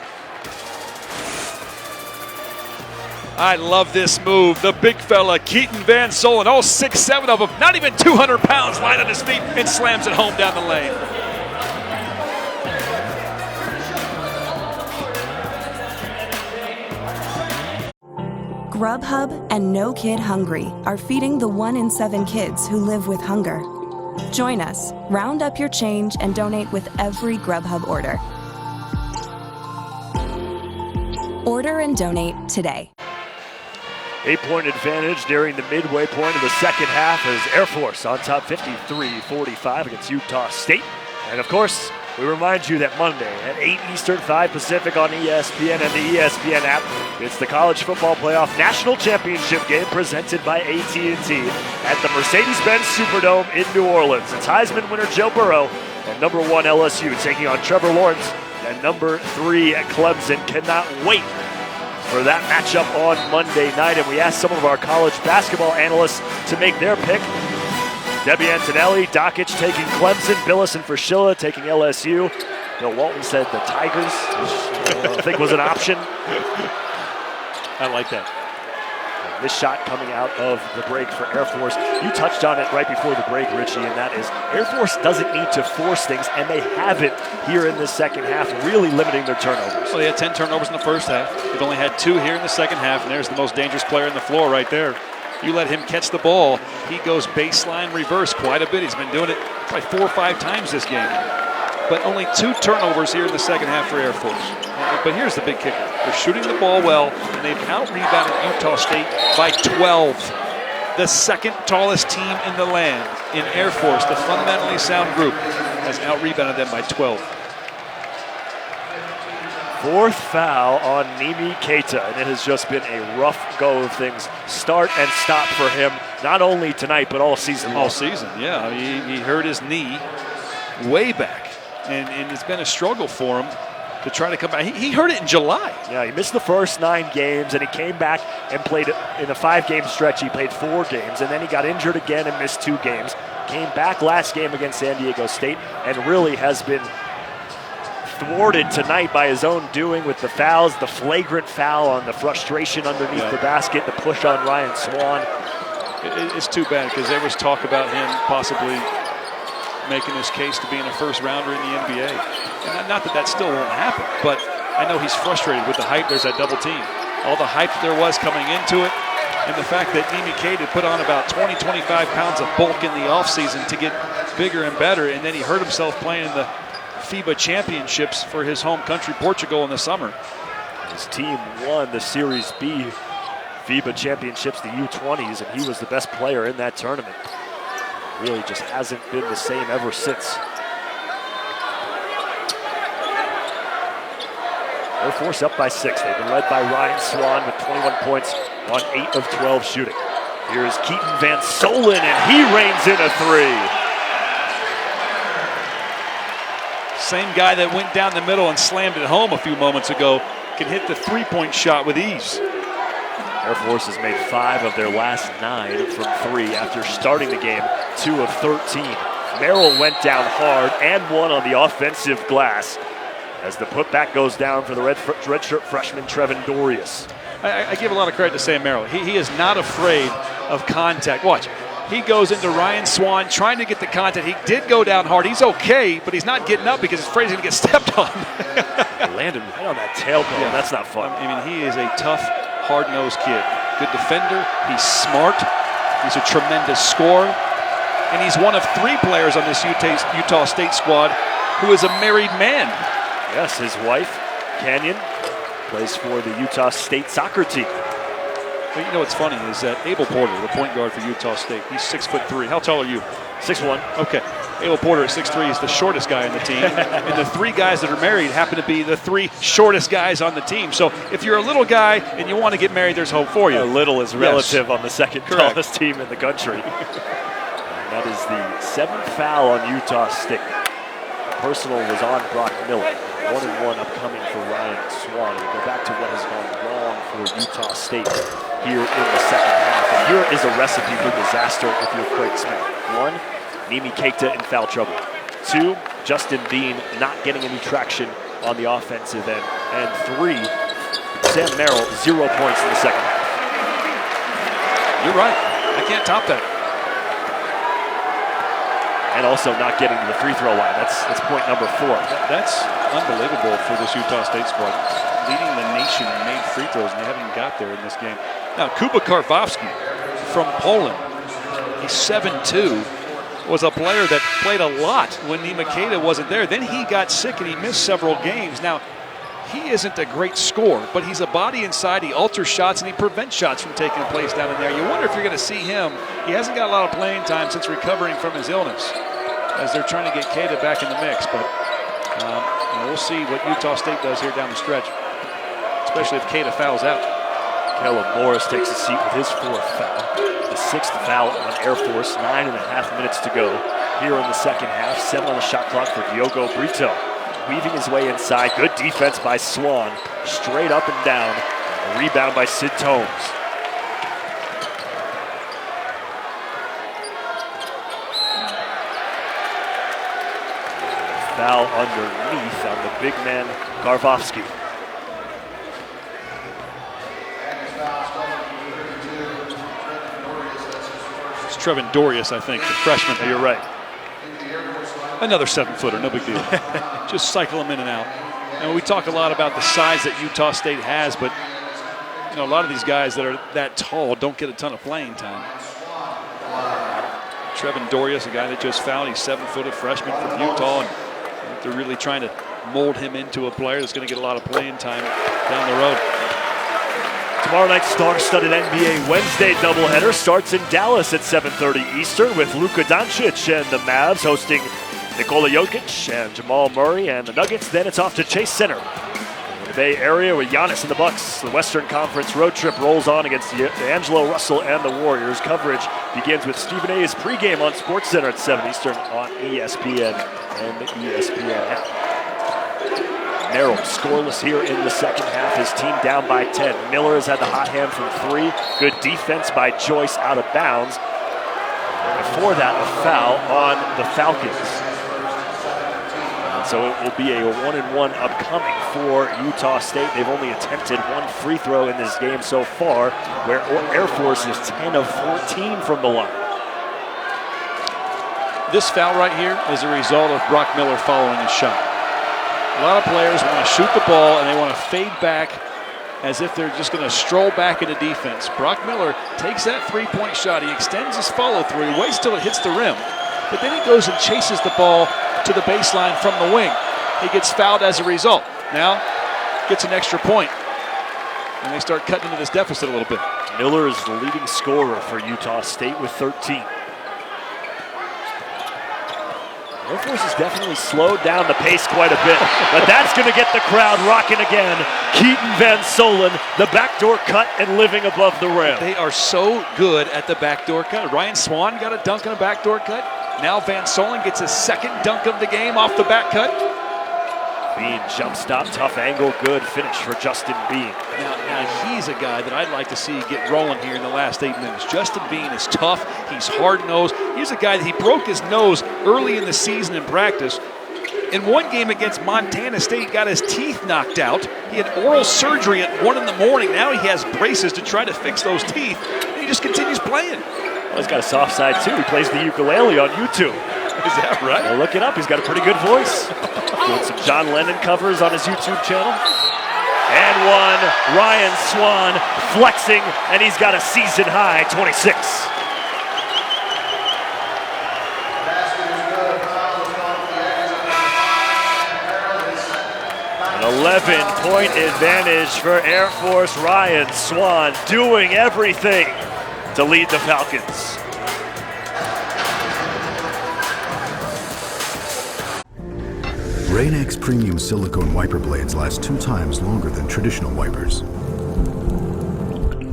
I love this move. The big fella, Keaton Van Solen, all 6'7" of him, not even 200 pounds, light on his feet, and slams it home down the lane. Grubhub and No Kid Hungry are feeding the 1 in 7 kids who live with hunger. Join us, round up your change, and donate with every Grubhub order. Order and donate today. 8-point advantage during the midway point of the second half as Air Force on top 53-45 against Utah State. And of course, we remind you that Monday at 8 Eastern, 5 Pacific on ESPN and the ESPN app, it's the College Football Playoff National Championship game presented by AT&T at the Mercedes-Benz Superdome in New Orleans. It's Heisman winner Joe Burrow and number 1 LSU taking on Trevor Lawrence and number 3 at Clemson. Cannot wait for that matchup on Monday night, and we asked some of our college basketball analysts to make their pick. Debbie Antonelli, Dockich taking Clemson, Billis and Fraschilla taking LSU. Bill Walton said the Tigers, which I think was an option. I like that. And this shot coming out of the break for Air Force. You touched on it right before the break, Richie, and that is Air Force doesn't need to force things, and they haven't here in the second half, really limiting their turnovers. Well, they had 10 turnovers in the first half. They've only had 2 here in the second half, and there's the most dangerous player on the floor right there. You let him catch the ball, he goes baseline reverse quite a bit. He's been doing it probably 4 or 5 times this game. But only 2 turnovers here in the second half for Air Force. But here's the big kicker. They're shooting the ball well, and they've out-rebounded Utah State by 12. The second tallest team in the land in Air Force, the fundamentally sound group, has out-rebounded them by 12. 4th foul on Nimi Keita, and it has just been a rough go of things. Start and stop for him, not only tonight, but all season long. All season, yeah. He hurt his knee way back, and it's been a struggle for him to try to come back. He hurt it in July. Yeah, he missed the first 9 games, and he came back and played in a 5-game stretch. He played 4 games, and then he got injured again and missed 2 games. Came back last game against San Diego State, and really has been thwarted tonight by his own doing with the fouls, the flagrant foul on the frustration underneath the basket, the push on Ryan Swan. It's too bad because there was talk about him possibly making his case to being a first rounder in the NBA. And not that that still won't happen, but I know he's frustrated with the hype. There's that double team. All the hype there was coming into it, and the fact that Nimi Keita put on about 20, 25 pounds of bulk in the offseason to get bigger and better, and then he hurt himself playing in the FIBA championships for his home country, Portugal, in the summer. His team won the Series B FIBA championships, the U20s, and he was the best player in that tournament. Really just hasn't been the same ever since. Air Force up by 6. They've been led by Ryan Swan with 21 points on 8 of 12 shooting. Here's Keaton Van Solen, and he reigns in a 3. Same guy that went down the middle and slammed it home a few moments ago can hit the 3-point shot with ease. Air Force has made 5 of their last 9 from 3 after starting the game 2 of 13. Merrill went down hard and won on the offensive glass as the putback goes down for the redshirt freshman Trevin Dorius. I give a lot of credit to Sam Merrill. He is not afraid of contact. Watch. He goes into Ryan Swan trying to get the contact. He did go down hard. He's okay, but he's not getting up because he's afraid he's going to get stepped on. Landed right on that tailbone. Yeah. That's not fun. I mean, he is a tough, hard-nosed kid. Good defender. He's smart. He's a tremendous scorer. And he's one of 3 players on this Utah State squad who is a married man. Yes, his wife, Canyon, plays for the Utah State soccer team. Well, you know what's funny is that Abel Porter, the point guard for Utah State, he's 6'3". How tall are you? 6'1". Okay. Abel Porter at 6'3" is the shortest guy on the team. And the 3 guys that are married happen to be the 3 shortest guys on the team. So if you're a little guy and you want to get married, there's hope for you. Little is relative on the second Correct. tallest team in the country. That is the 7th foul on Utah State. Personal was on Brock Miller. 1-1 upcoming for Ryan Swan. We go back to what has gone wrong for Utah State here in the second half. And here is a recipe for disaster if you're Craig Smith. 1, Nimi Keita in foul trouble. 2, Justin Bean not getting any traction on the offensive end. And 3, Sam Merrill, 0 points in the second half. You're right. I can't top that. And also not getting to the free throw line. That's point number 4. That's unbelievable for this Utah State squad. Leading the nation in made free throws, and they haven't got there in this game. Now, Kuba Karwowski from Poland, he's 7'2", was a player that played a lot when Nima Keita wasn't there. Then he got sick and he missed several games. Now, he isn't a great scorer, but he's a body inside. He alters shots and he prevents shots from taking place down in there. You wonder if you're going to see him. He hasn't got a lot of playing time since recovering from his illness, as they're trying to get Keita back in the mix. But we'll see what Utah State does here down the stretch, especially if Keita fouls out. Caleb Morris takes a seat with his 4th foul. The 6th foul on Air Force. 9.5 minutes to go here in the second half. 7 on the shot clock for Diogo Brito. Weaving his way inside. Good defense by Swan. Straight up and down. A rebound by Sid Tomes. Foul underneath on the big man, Karwowski. It's Trevin Dorius, I think, the freshman. You're right. Another 7-footer, no big deal. Just cycle them in and out. And we talk a lot about the size that Utah State has, but a lot of these guys that are that tall don't get a ton of playing time. Trevin Dorius, a guy that just fouled, he's 7-footed freshman from Utah, and they're really trying to mold him into a player that's going to get a lot of playing time down the road. Tomorrow night's star-studded NBA Wednesday doubleheader starts in Dallas at 7:30 Eastern with Luka Doncic and the Mavs hosting Nikola Jokic and Jamal Murray and the Nuggets. Then it's off to Chase Center in the Bay Area with Giannis and the Bucks. The Western Conference road trip rolls on against D'Angelo Russell and the Warriors. Coverage begins with Stephen A's pregame on SportsCenter at 7 Eastern on ESPN and the ESPN app. Merrill scoreless here in the second half. His team down by 10. Miller has had the hot hand from 3. Good defense by Joyce out of bounds. Before that, a foul on the Falcons. And so it will be a 1-1 upcoming for Utah State. They've only attempted 1 free throw in this game so far, where Air Force is 10 of 14 from the line. This foul right here is a result of Brock Miller following his shot. A lot of players want to shoot the ball and they want to fade back as if they're just going to stroll back into defense. Brock Miller takes that 3-point shot. He extends his follow-through. He waits till it hits the rim. But then he goes and chases the ball to the baseline from the wing. He gets fouled as a result. Now gets an extra point. And they start cutting into this deficit a little bit. Miller is the leading scorer for Utah State with 13. Air Force has definitely slowed down the pace quite a bit, but that's going to get the crowd rocking again. Keaton Van Solen, the backdoor cut and living above the rim. They are so good at the backdoor cut. Ryan Swan got a dunk on a backdoor cut. Now Van Solen gets his second dunk of the game off the back cut. Bean, jump stop, tough angle, good finish for Justin Bean. Now he's a guy that I'd like to see get rolling here in the last 8 minutes. Justin Bean is tough. He's hard-nosed. He's a guy that he broke his nose early in the season in practice. In one game against Montana State, got his teeth knocked out. He had oral surgery at 1 in the morning. Now he has braces to try to fix those teeth. And he just continues playing. Well, he's got a soft side, too. He plays the ukulele on YouTube. Is that right? Well, look it up. He's got a pretty good voice. Doing some John Lennon covers on his YouTube channel. And one, Ryan Swan flexing, and he's got a season high 26. An 11-point advantage for Air Force Ryan Swan, doing everything to lead the Falcons. Rain-X Premium Silicone Wiper Blades last 2 times longer than traditional wipers.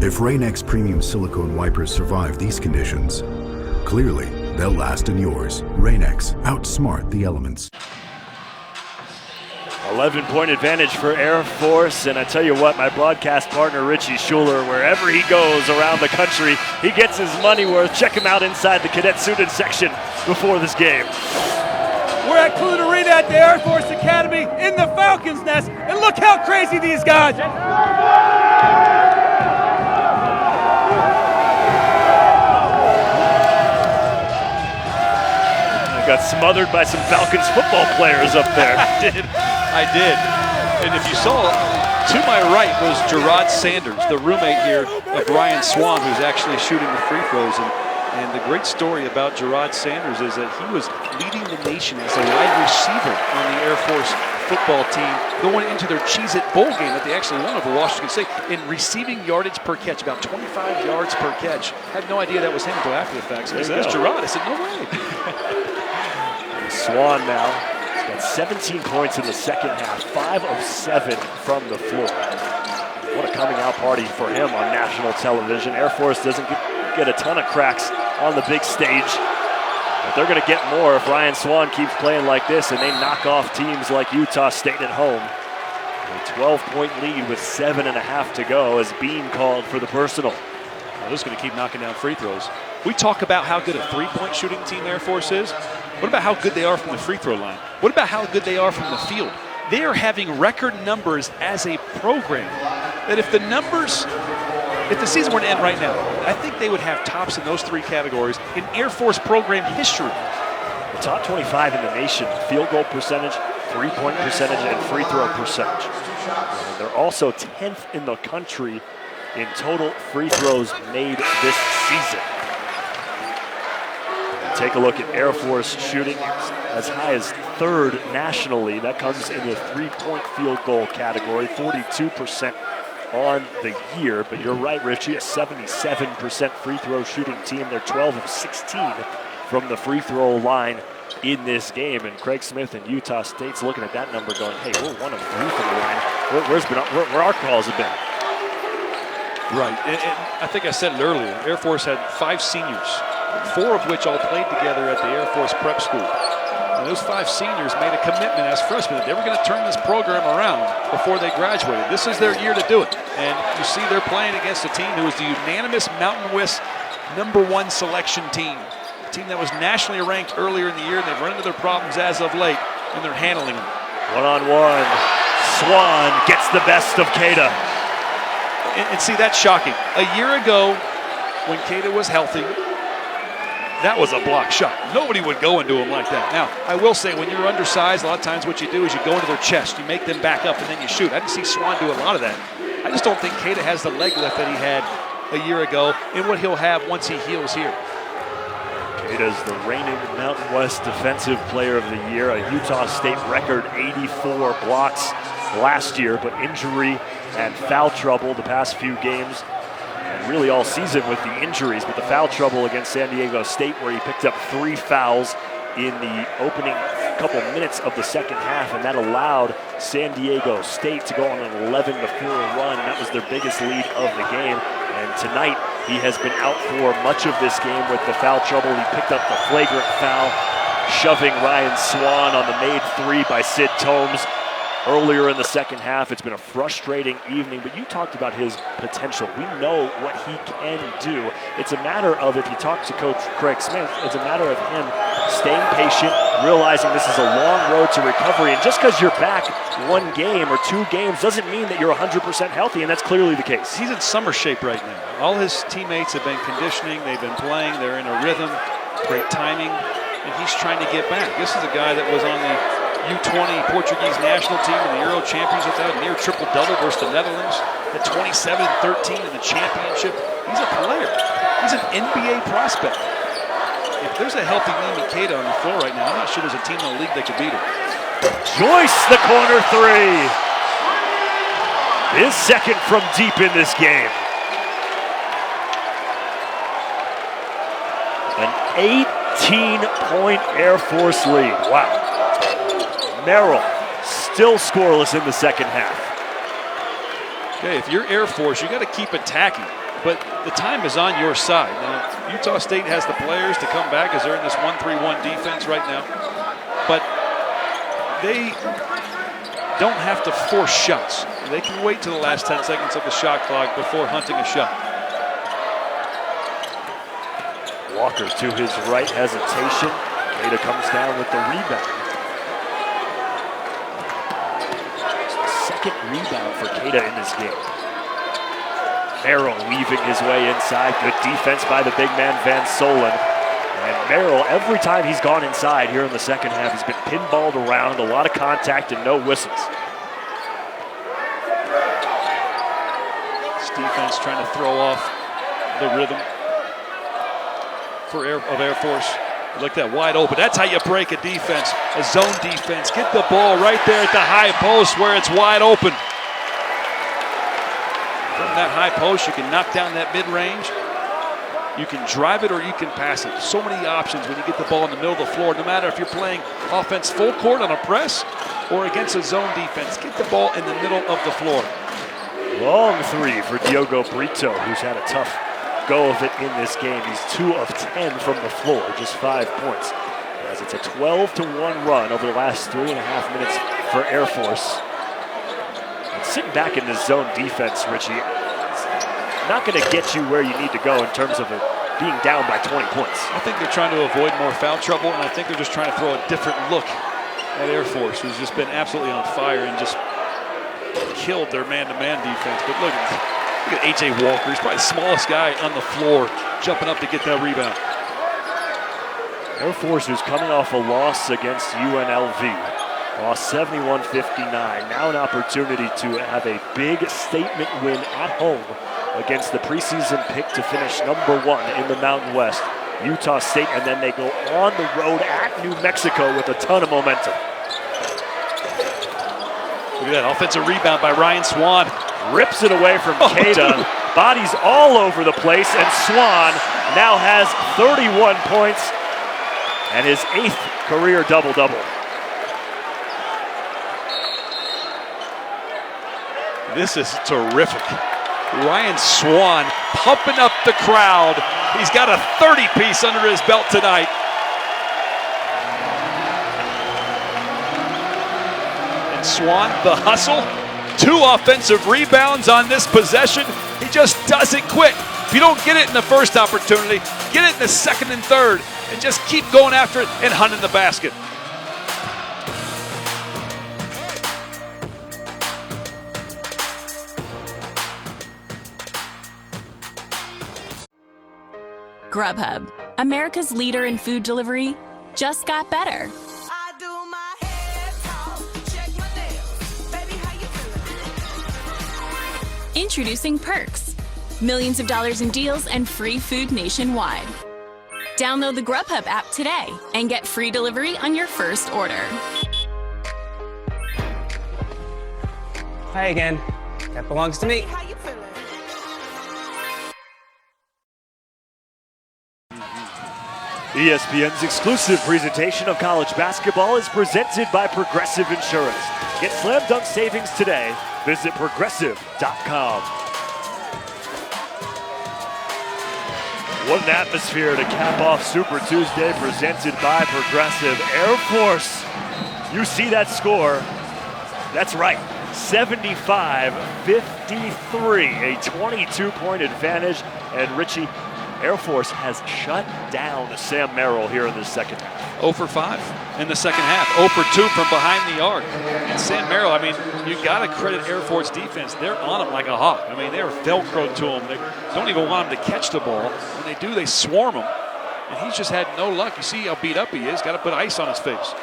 If Rain-X Premium Silicone Wipers survive these conditions, clearly they'll last in yours. Rain-X, outsmart the elements. 11-point advantage for Air Force, and I tell you what, my broadcast partner Richie Schuler, wherever he goes around the country, he gets his money worth. Check him out inside the cadet suited section before this game. We're at Clute Arena at the Air Force Academy in the Falcons Nest, and look how crazy these guys are. I got smothered by some Falcons football players up there. I did. And if you saw, to my right was Gerard Sanders, the roommate here of Ryan Swan, who's actually shooting the free throws. And the great story about Gerard Sanders is that he was leading the nation as a wide receiver on the Air Force football team going into their Cheez-It Bowl game that they actually won over Washington State in receiving yardage per catch, about 25 yards per catch. Had no idea that was him until after the fact. So there's Gerard. I said, no way. Swan now got 17 points in the second half, 5 of 7 from the floor. What a coming out party for him on national television. Air Force doesn't get a ton of cracks on the big stage, but they're going to get more if Ryan Swan keeps playing like this and they knock off teams like Utah State at home. A 12-point lead with 7.5 to go as Bean called for the personal. Well, they're going to keep knocking down free throws. We talk about how good a three-point shooting team Air Force is. What about how good they are from the free throw line? What about how good they are from the field? They are having record numbers as a program. That if the season were to end right now, I think they would have tops in those 3 categories in Air Force program history. The top 25 in the nation, field goal percentage, 3-point percentage, and free throw percentage. And they're also 10th in the country in total free throws made this season. And take a look at Air Force shooting as high as 3rd nationally. That comes in the 3-point field goal category, 42% on the year. But you're right, Richie, a 77% free throw shooting team. They're 12 of 16 from the free throw line in this game. And Craig Smith and Utah State's looking at that number going, hey, we're 1 of 3 from the line. Where our calls have been. Right, and I think I said it earlier, Air Force had 5 seniors, 4 of which all played together at the Air Force Prep School. And those 5 seniors made a commitment as freshmen that they were going to turn this program around before they graduated. This is their year to do it. And you see they're playing against a team who was the unanimous Mountain West #1 selection team. A team that was nationally ranked earlier in the year, and they've run into their problems as of late, and they're handling them. One-on-one, Swan gets the best of Keita. And see, that's shocking. A year ago, when Keita was healthy, that was a block shot. Nobody would go into him like that. Now, I will say, when you're undersized, a lot of times what you do is you go into their chest, you make them back up, and then you shoot. I didn't see Swan do a lot of that. I just don't think Keita has the leg lift that he had a year ago and what he'll have once he heals here. Keita's the reigning Mountain West Defensive Player of the Year, a Utah State record 84 blocks last year, but injury and foul trouble the past few games, and really all season with the injuries, but the foul trouble against San Diego State where he picked up 3 fouls in the opening couple minutes of the second half, and that allowed San Diego State to go on an 11-4 run, and that was their biggest lead of the game. And tonight, he has been out for much of this game with the foul trouble. He picked up the flagrant foul, shoving Ryan Swan on the made 3 by Sid Tomes. earlier in the second half. It's been a frustrating evening, but you talked about his potential. We know what he can do. It's a matter of, if you talk to Coach Craig Smith, it's a matter of him staying patient, realizing this is a long road to recovery. And just because you're back one game or two games doesn't mean that you're 100% healthy, and that's clearly the case. He's in summer shape right now. All his teammates have been conditioning, they've been playing, they're in a rhythm, great timing, and he's trying to get back. This is a guy that was on the U20 Portuguese national team in the Euro Championships, had a near triple-double versus the Netherlands, at 27-13 in the championship. He's a player. He's an NBA prospect. If there's a healthy Nimi Keita on the floor right now, I'm not sure there's a team in the league that could beat him. Joyce, the corner three. His second from deep in this game. An 18-point Air Force lead. Wow. Merrill still scoreless in the second half. Okay, if you're Air Force, you got to keep attacking, but the time is on your side. Now, Utah State has the players to come back as they're in this 1-3-1 defense right now, but they don't have to force shots. They can wait till the last 10 seconds of the shot clock before hunting a shot. Walker to his right, hesitation. Keita comes down with the rebound. Second rebound for Keita in this game. Merrill weaving his way inside. Good defense by the big man Van Solen. And Merrill, every time he's gone inside here in the second half, he's been pinballed around, a lot of contact and no whistles. This defense trying to throw off the rhythm of Air Force. Look at that, wide open. That's how you break a defense, a zone defense. Get the ball right there at the high post where it's wide open. From that high post, you can knock down that mid-range. You can drive it or you can pass it. So many options when you get the ball in the middle of the floor, no matter if you're playing offense full court on a press or against a zone defense. Get the ball in the middle of the floor. Long three for Diogo Brito, who's had a tough go of it in this game. He's 2 of 10 from the floor, just 5 points. As it's a 12-1 run over the last 3.5 minutes for Air Force. And sitting back in this zone defense, Richie, it's not going to get you where you need to go in terms of it being down by 20 points. I think they're trying to avoid more foul trouble, and I think they're just trying to throw a different look at Air Force, who's just been absolutely on fire and just killed their man-to-man defense. But look at A.J. Walker. He's probably the smallest guy on the floor, jumping up to get that rebound. Air Force, who's coming off a loss against UNLV, lost 71-59. Now an opportunity to have a big statement win at home against the preseason pick to finish #1 in the Mountain West, Utah State, and then they go on the road at New Mexico with a ton of momentum. Look at that offensive rebound by Ryan Swan. Rips it away from Keita. Bodies all over the place, and Swan now has 31 points and his 8th career double-double. This is terrific. Ryan Swan pumping up the crowd. He's got a 30-piece under his belt tonight. And Swan, the hustle, 2 offensive rebounds on this possession. He just doesn't quit. If you don't get it in the first opportunity, get it in the second and third, and just keep going after it and hunting the basket. Grubhub, America's leader in food delivery, just got better. Introducing Perks. Millions of dollars in deals and free food nationwide. Download the Grubhub app today and get free delivery on your first order. Hi again. That belongs to me. ESPN's exclusive presentation of college basketball is presented by Progressive Insurance. Get slam dunk savings today. Visit progressive.com. What an atmosphere to cap off Super Tuesday presented by Progressive. Air Force, you see that score. That's right, 75-53, a 22-point advantage. And Richie, Air Force has shut down Sam Merrill here in the second half. 0 for 5 in the second half. 0 for 2 from behind the arc. And Sam Merrill, I mean, you got to credit Air Force defense. They're on him like a hawk. I mean, they're Velcro to him. They don't even want him to catch the ball. When they do, they swarm him. And he's just had no luck. You see how beat up he is. Got to put ice on his face.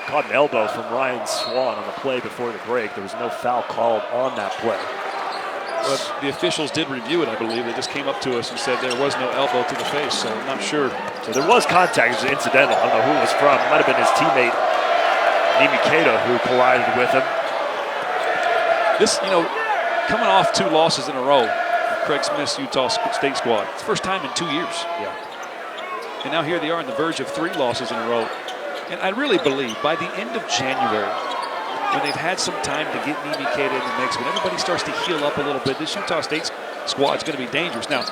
Caught an elbow from Ryan Swan on the play before the break. There was no foul called on that play. But the officials did review it, I believe. They just came up to us and said there was no elbow to the face, so I'm not sure. So there was contact. It was incidental. I don't know who it was from. It might have been his teammate, Nimikata, who collided with him. This, coming off 2 losses in a row, Craig Smith's Utah State squad. It's the first time in 2 years. Yeah. And now here they are on the verge of 3 losses in a row. And I really believe by the end of January, when they've had some time to get Nimikata in the mix, when everybody starts to heal up a little bit, this Utah State squad is going to be dangerous. Now,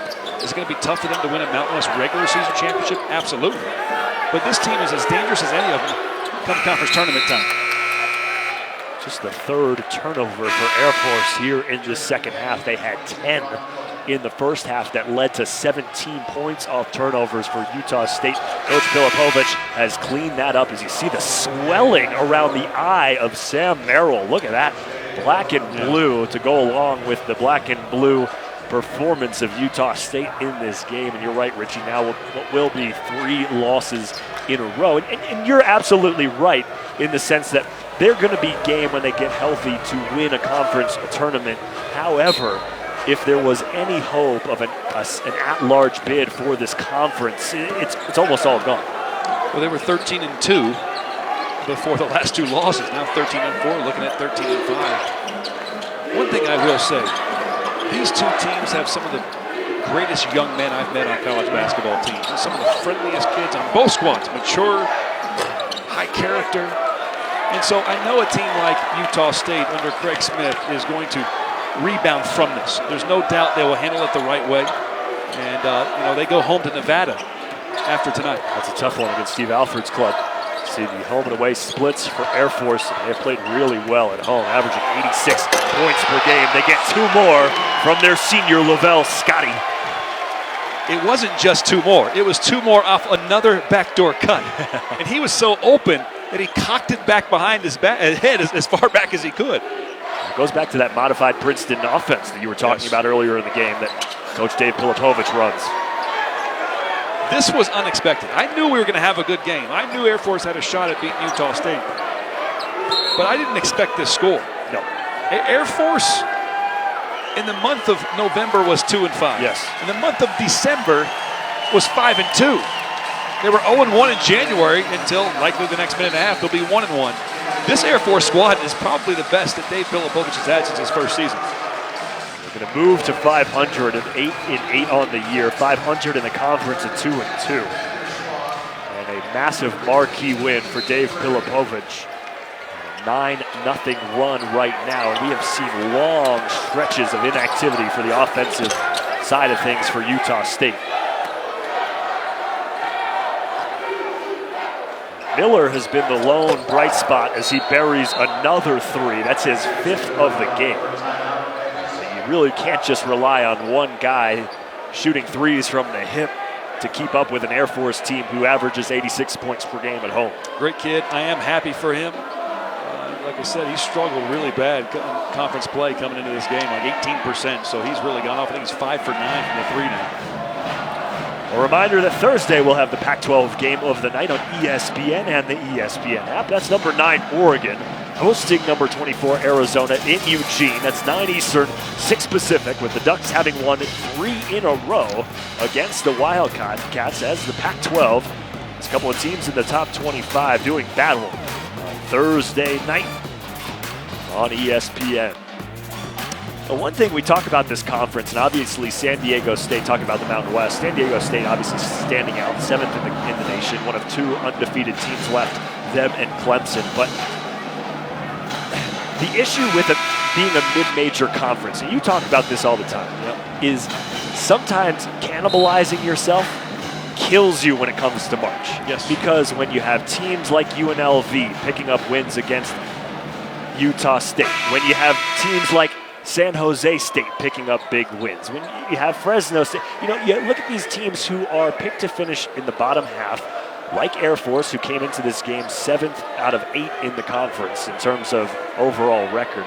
is it going to be tough for them to win a Mountain West regular season championship? Absolutely. But this team is as dangerous as any of them come conference tournament time. Just the 3rd turnover for Air Force here in the second half. They had 10 in the first half that led to 17 points off turnovers for Utah State. Coach Filipovich has cleaned that up as you see the swelling around the eye of Sam Merrill. Look at that, black and blue to go along with the black and blue performance of Utah State in this game. And you're right, Richie, now what will be 3 losses in a row. And you're absolutely right in the sense that they're going to be game when they get healthy to win a conference tournament. However, if there was any hope of an at-large bid for this conference, it's almost all gone. Well, they were 13-2 before the last 2 losses. Now 13-4, looking at 13-5. One thing I will say, these 2 teams have some of the greatest young men I've met on college basketball teams. And some of the friendliest kids on both squads, mature, high character. And so I know a team like Utah State under Craig Smith is going to rebound from this. There's no doubt they will handle it the right way. And, they go home to Nevada after tonight. That's a tough one against Steve Alford's club. See the home and away splits for Air Force. They have played really well at home, averaging 86 points per game. They get 2 more from their senior, Lavelle Scotty. It wasn't just 2 more. It was 2 more off another backdoor cut. And he was so open that he cocked it back behind his head as far back as he could. It goes back to that modified Princeton offense that you were talking about earlier in the game that Coach Dave Filipovich runs. This was unexpected. I knew we were going to have a good game. I knew Air Force had a shot at beating Utah State. But I didn't expect this score. No. Air Force in the month of November was 2-5. Yes. In the month of December was 5-2. They were 0-1 in January until likely the next minute and a half they'll be 1-1. This Air Force squad is probably the best that Dave Filipovich has had since his first season. They're going to move to 500 and 8-8 on the year, 500 in the conference at 2-2. And a massive marquee win for Dave Filipovich. 9-0 run right now, and we have seen long stretches of inactivity for the offensive side of things for Utah State. Miller has been the lone bright spot as he buries another 3. That's his 5th of the game. You really can't just rely on one guy shooting 3s from the hip to keep up with an Air Force team who averages 86 points per game at home. Great kid. I am happy for him. Like I said, he struggled really bad in conference play coming into this game, like 18%. So he's really gone off. I think he's 5 for 9 from the 3 now. A reminder that Thursday we'll have the Pac-12 game of the night on ESPN and the ESPN app. That's number 9, Oregon, hosting number 24, Arizona in Eugene. That's 9 Eastern, 6 Pacific, with the Ducks having won 3 in a row against the Wildcats as the Pac-12. There's a couple of teams in the top 25 doing battle on Thursday night on ESPN. One thing we talk about this conference, and obviously San Diego State, talking about the Mountain West, San Diego State obviously standing out, 7th in the nation, one of 2 undefeated teams left, them and Clemson. But the issue with being a mid-major conference, and you talk about this all the time, is sometimes cannibalizing yourself kills you when it comes to March. Yes. Because when you have teams like UNLV picking up wins against Utah State, when you have teams like San Jose State picking up big wins, when you have Fresno State, you look at these teams who are picked to finish in the bottom half, like Air Force, who came into this game 7th out of 8 in the conference in terms of overall record.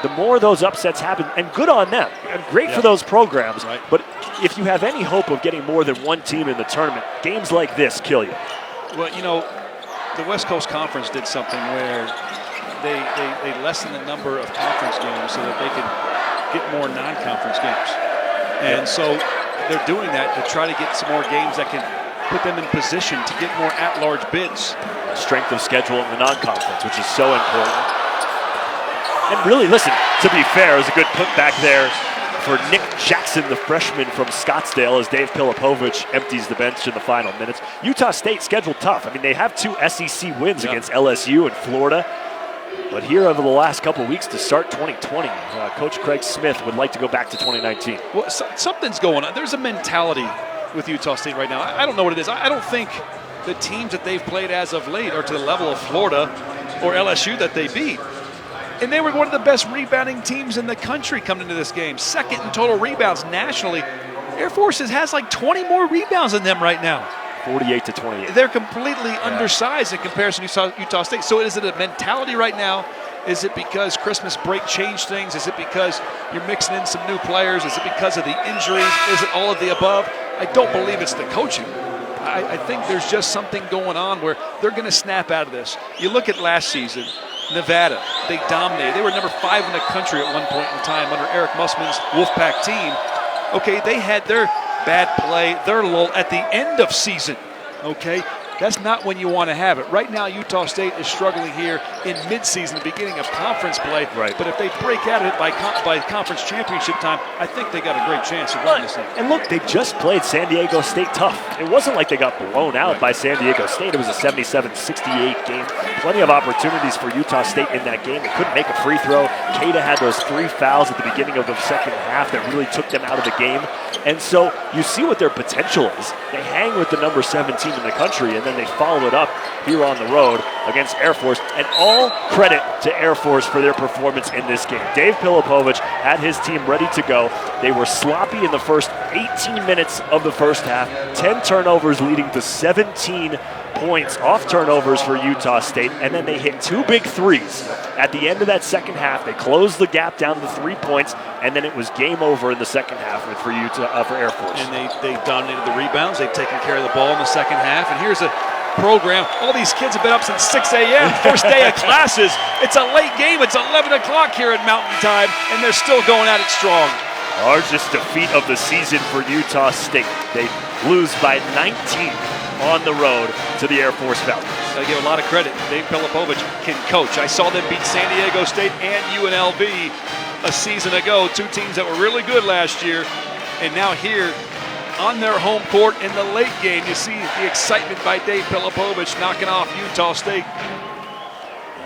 The more those upsets happen, and good on them, and great for those programs, but if you have any hope of getting more than one team in the tournament, games like this kill you. Well, the West Coast Conference did something where they lessened the number of conference games so that they could get more non-conference games. And so they're doing that to try to get some more games that can put them in position to get more at-large bids. Strength of schedule in the non-conference, which is so important. And really, listen, to be fair, it was a good putback there for Nick Jackson, the freshman from Scottsdale, as Dave Pilipovich empties the bench in the final minutes. Utah State scheduled tough. I mean, they have 2 SEC wins against LSU and Florida. But here over the last couple weeks to start 2020, Coach Craig Smith would like to go back to 2019. Well, something's going on. There's a mentality with Utah State right now. I don't know what it is. I don't think the teams that they've played as of late are to the level of Florida or LSU that they beat. And they were one of the best rebounding teams in the country coming into this game. 2nd in total rebounds nationally. Air Force has like 20 more rebounds than them right now. 48 to 28. They're completely undersized in comparison to Utah State. So is it a mentality right now? Is it because Christmas break changed things? Is it because you're mixing in some new players? Is it because of the injuries? Is it all of the above? I don't believe it's the coaching. I think there's just something going on where they're going to snap out of this. You look at last season, Nevada, they dominated. They were number 5 in the country at one point in time under Eric Musman's Wolfpack team. Okay, they had their bad play, their lull at the end of season. Okay, that's not when you want to have it. Right now, Utah State is struggling here in midseason, the beginning of conference play. Right. But if they break out of it by conference championship time, I think they got a great chance of winning this thing. And look, they just played San Diego State tough. It wasn't like they got blown out by San Diego State. It was a 77-68 game. Plenty of opportunities for Utah State in that game. They couldn't make a free throw. Cada had those 3 fouls at the beginning of the second half that really took them out of the game. And so you see what their potential is. They hang with the number 17 in the country, and then they follow it up here on the road against Air Force. And all credit to Air Force for their performance in this game. Dave Pilipovich had his team ready to go. They were sloppy in the first 18 minutes of the first half. 10 turnovers leading to 17 points off turnovers for Utah State, and then they hit 2 big threes at the end of that second half. They closed the gap down to 3 points, and then it was game over in the second half for Air Force. And they dominated the rebounds. They've taken care of the ball in the second half. And here's a program. All these kids have been up since 6 a.m. First day of classes. It's a late game. It's 11 o'clock here at Mountain Time, and they're still going at it strong. Largest defeat of the season for Utah State. They lose by 19 on the road to the Air Force Falcons. I give a lot of credit. Dave Pilipovich can coach. I saw them beat San Diego State and UNLV a season ago, 2 teams that were really good last year. And now here on their home court in the late game, you see the excitement by Dave Pilipovich knocking off Utah State,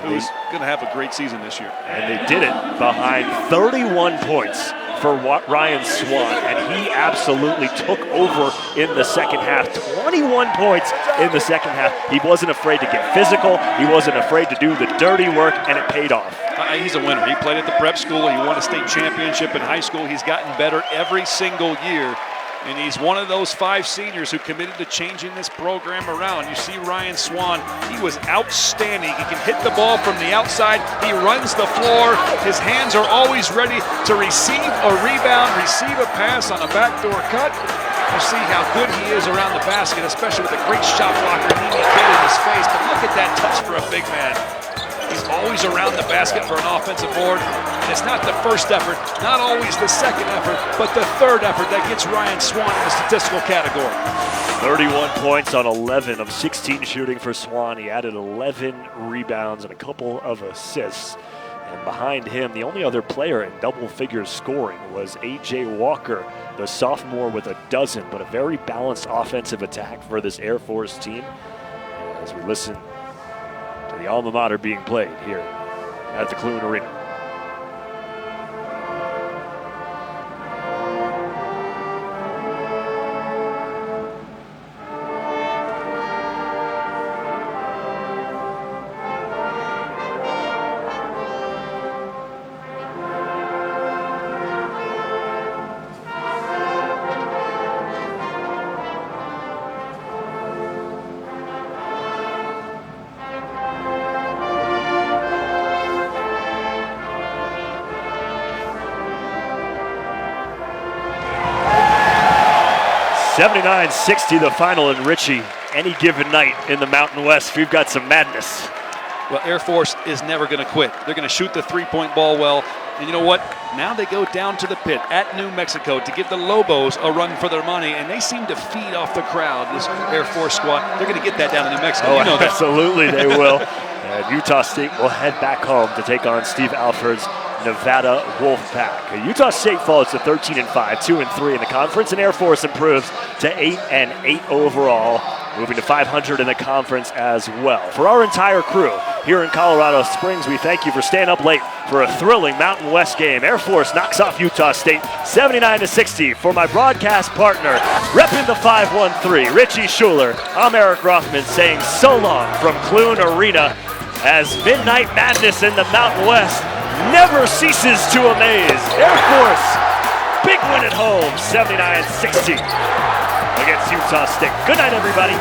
who's going to have a great season this year. And they did it behind 31 points for Ryan Swan, and he absolutely took over in the second half. 21 points in the second half. He wasn't afraid to get physical. He wasn't afraid to do the dirty work, and it paid off. He's a winner. He played at the prep school. He won a state championship in high school. He's gotten better every single year. And he's one of those 5 seniors who committed to changing this program around. You see Ryan Swan, he was outstanding. He can hit the ball from the outside. He runs the floor. His hands are always ready to receive a rebound, receive a pass on a backdoor cut. You see how good he is around the basket, especially with a great shot blocker, Nimi Kid in his face. But look at that touch for a big man. He's always around the basket for an offensive board. And it's not the first effort, not always the second effort, but the third effort that gets Ryan Swan in the statistical category. 31 points on 11 of 16 shooting for Swan. He added 11 rebounds and a couple of assists. And behind him, the only other player in double figures scoring was A.J. Walker, the sophomore, with a dozen, but a very balanced offensive attack for this Air Force team. As we listen to the alma mater being played here at the Clune Arena. 79-60 the final, and Richie, any given night in the Mountain West, we've got some madness. Well, Air Force is never going to quit. They're going to shoot the three-point ball well. And you know what? Now they go down to the pit at New Mexico to give the Lobos a run for their money, and they seem to feed off the crowd, this Air Force squad. They're going to get that down to New Mexico. Oh, you know that. Absolutely they will. And Utah State will head back home to take on Steve Alford's Nevada Wolfpack. Utah State falls to 13-5, 2-3 in the conference, and Air Force improves to 8-8 overall, moving to 500 in the conference as well. For our entire crew here in Colorado Springs, we thank you for staying up late for a thrilling Mountain West game. Air Force knocks off Utah State 79-60. For my broadcast partner, repping the 513, Richie Schuler, I'm Eric Rothman saying so long from Clune Arena as Midnight Madness in the Mountain West never ceases to amaze. Air Force, big win at home, 79-60 against Utah State. Good night, everybody.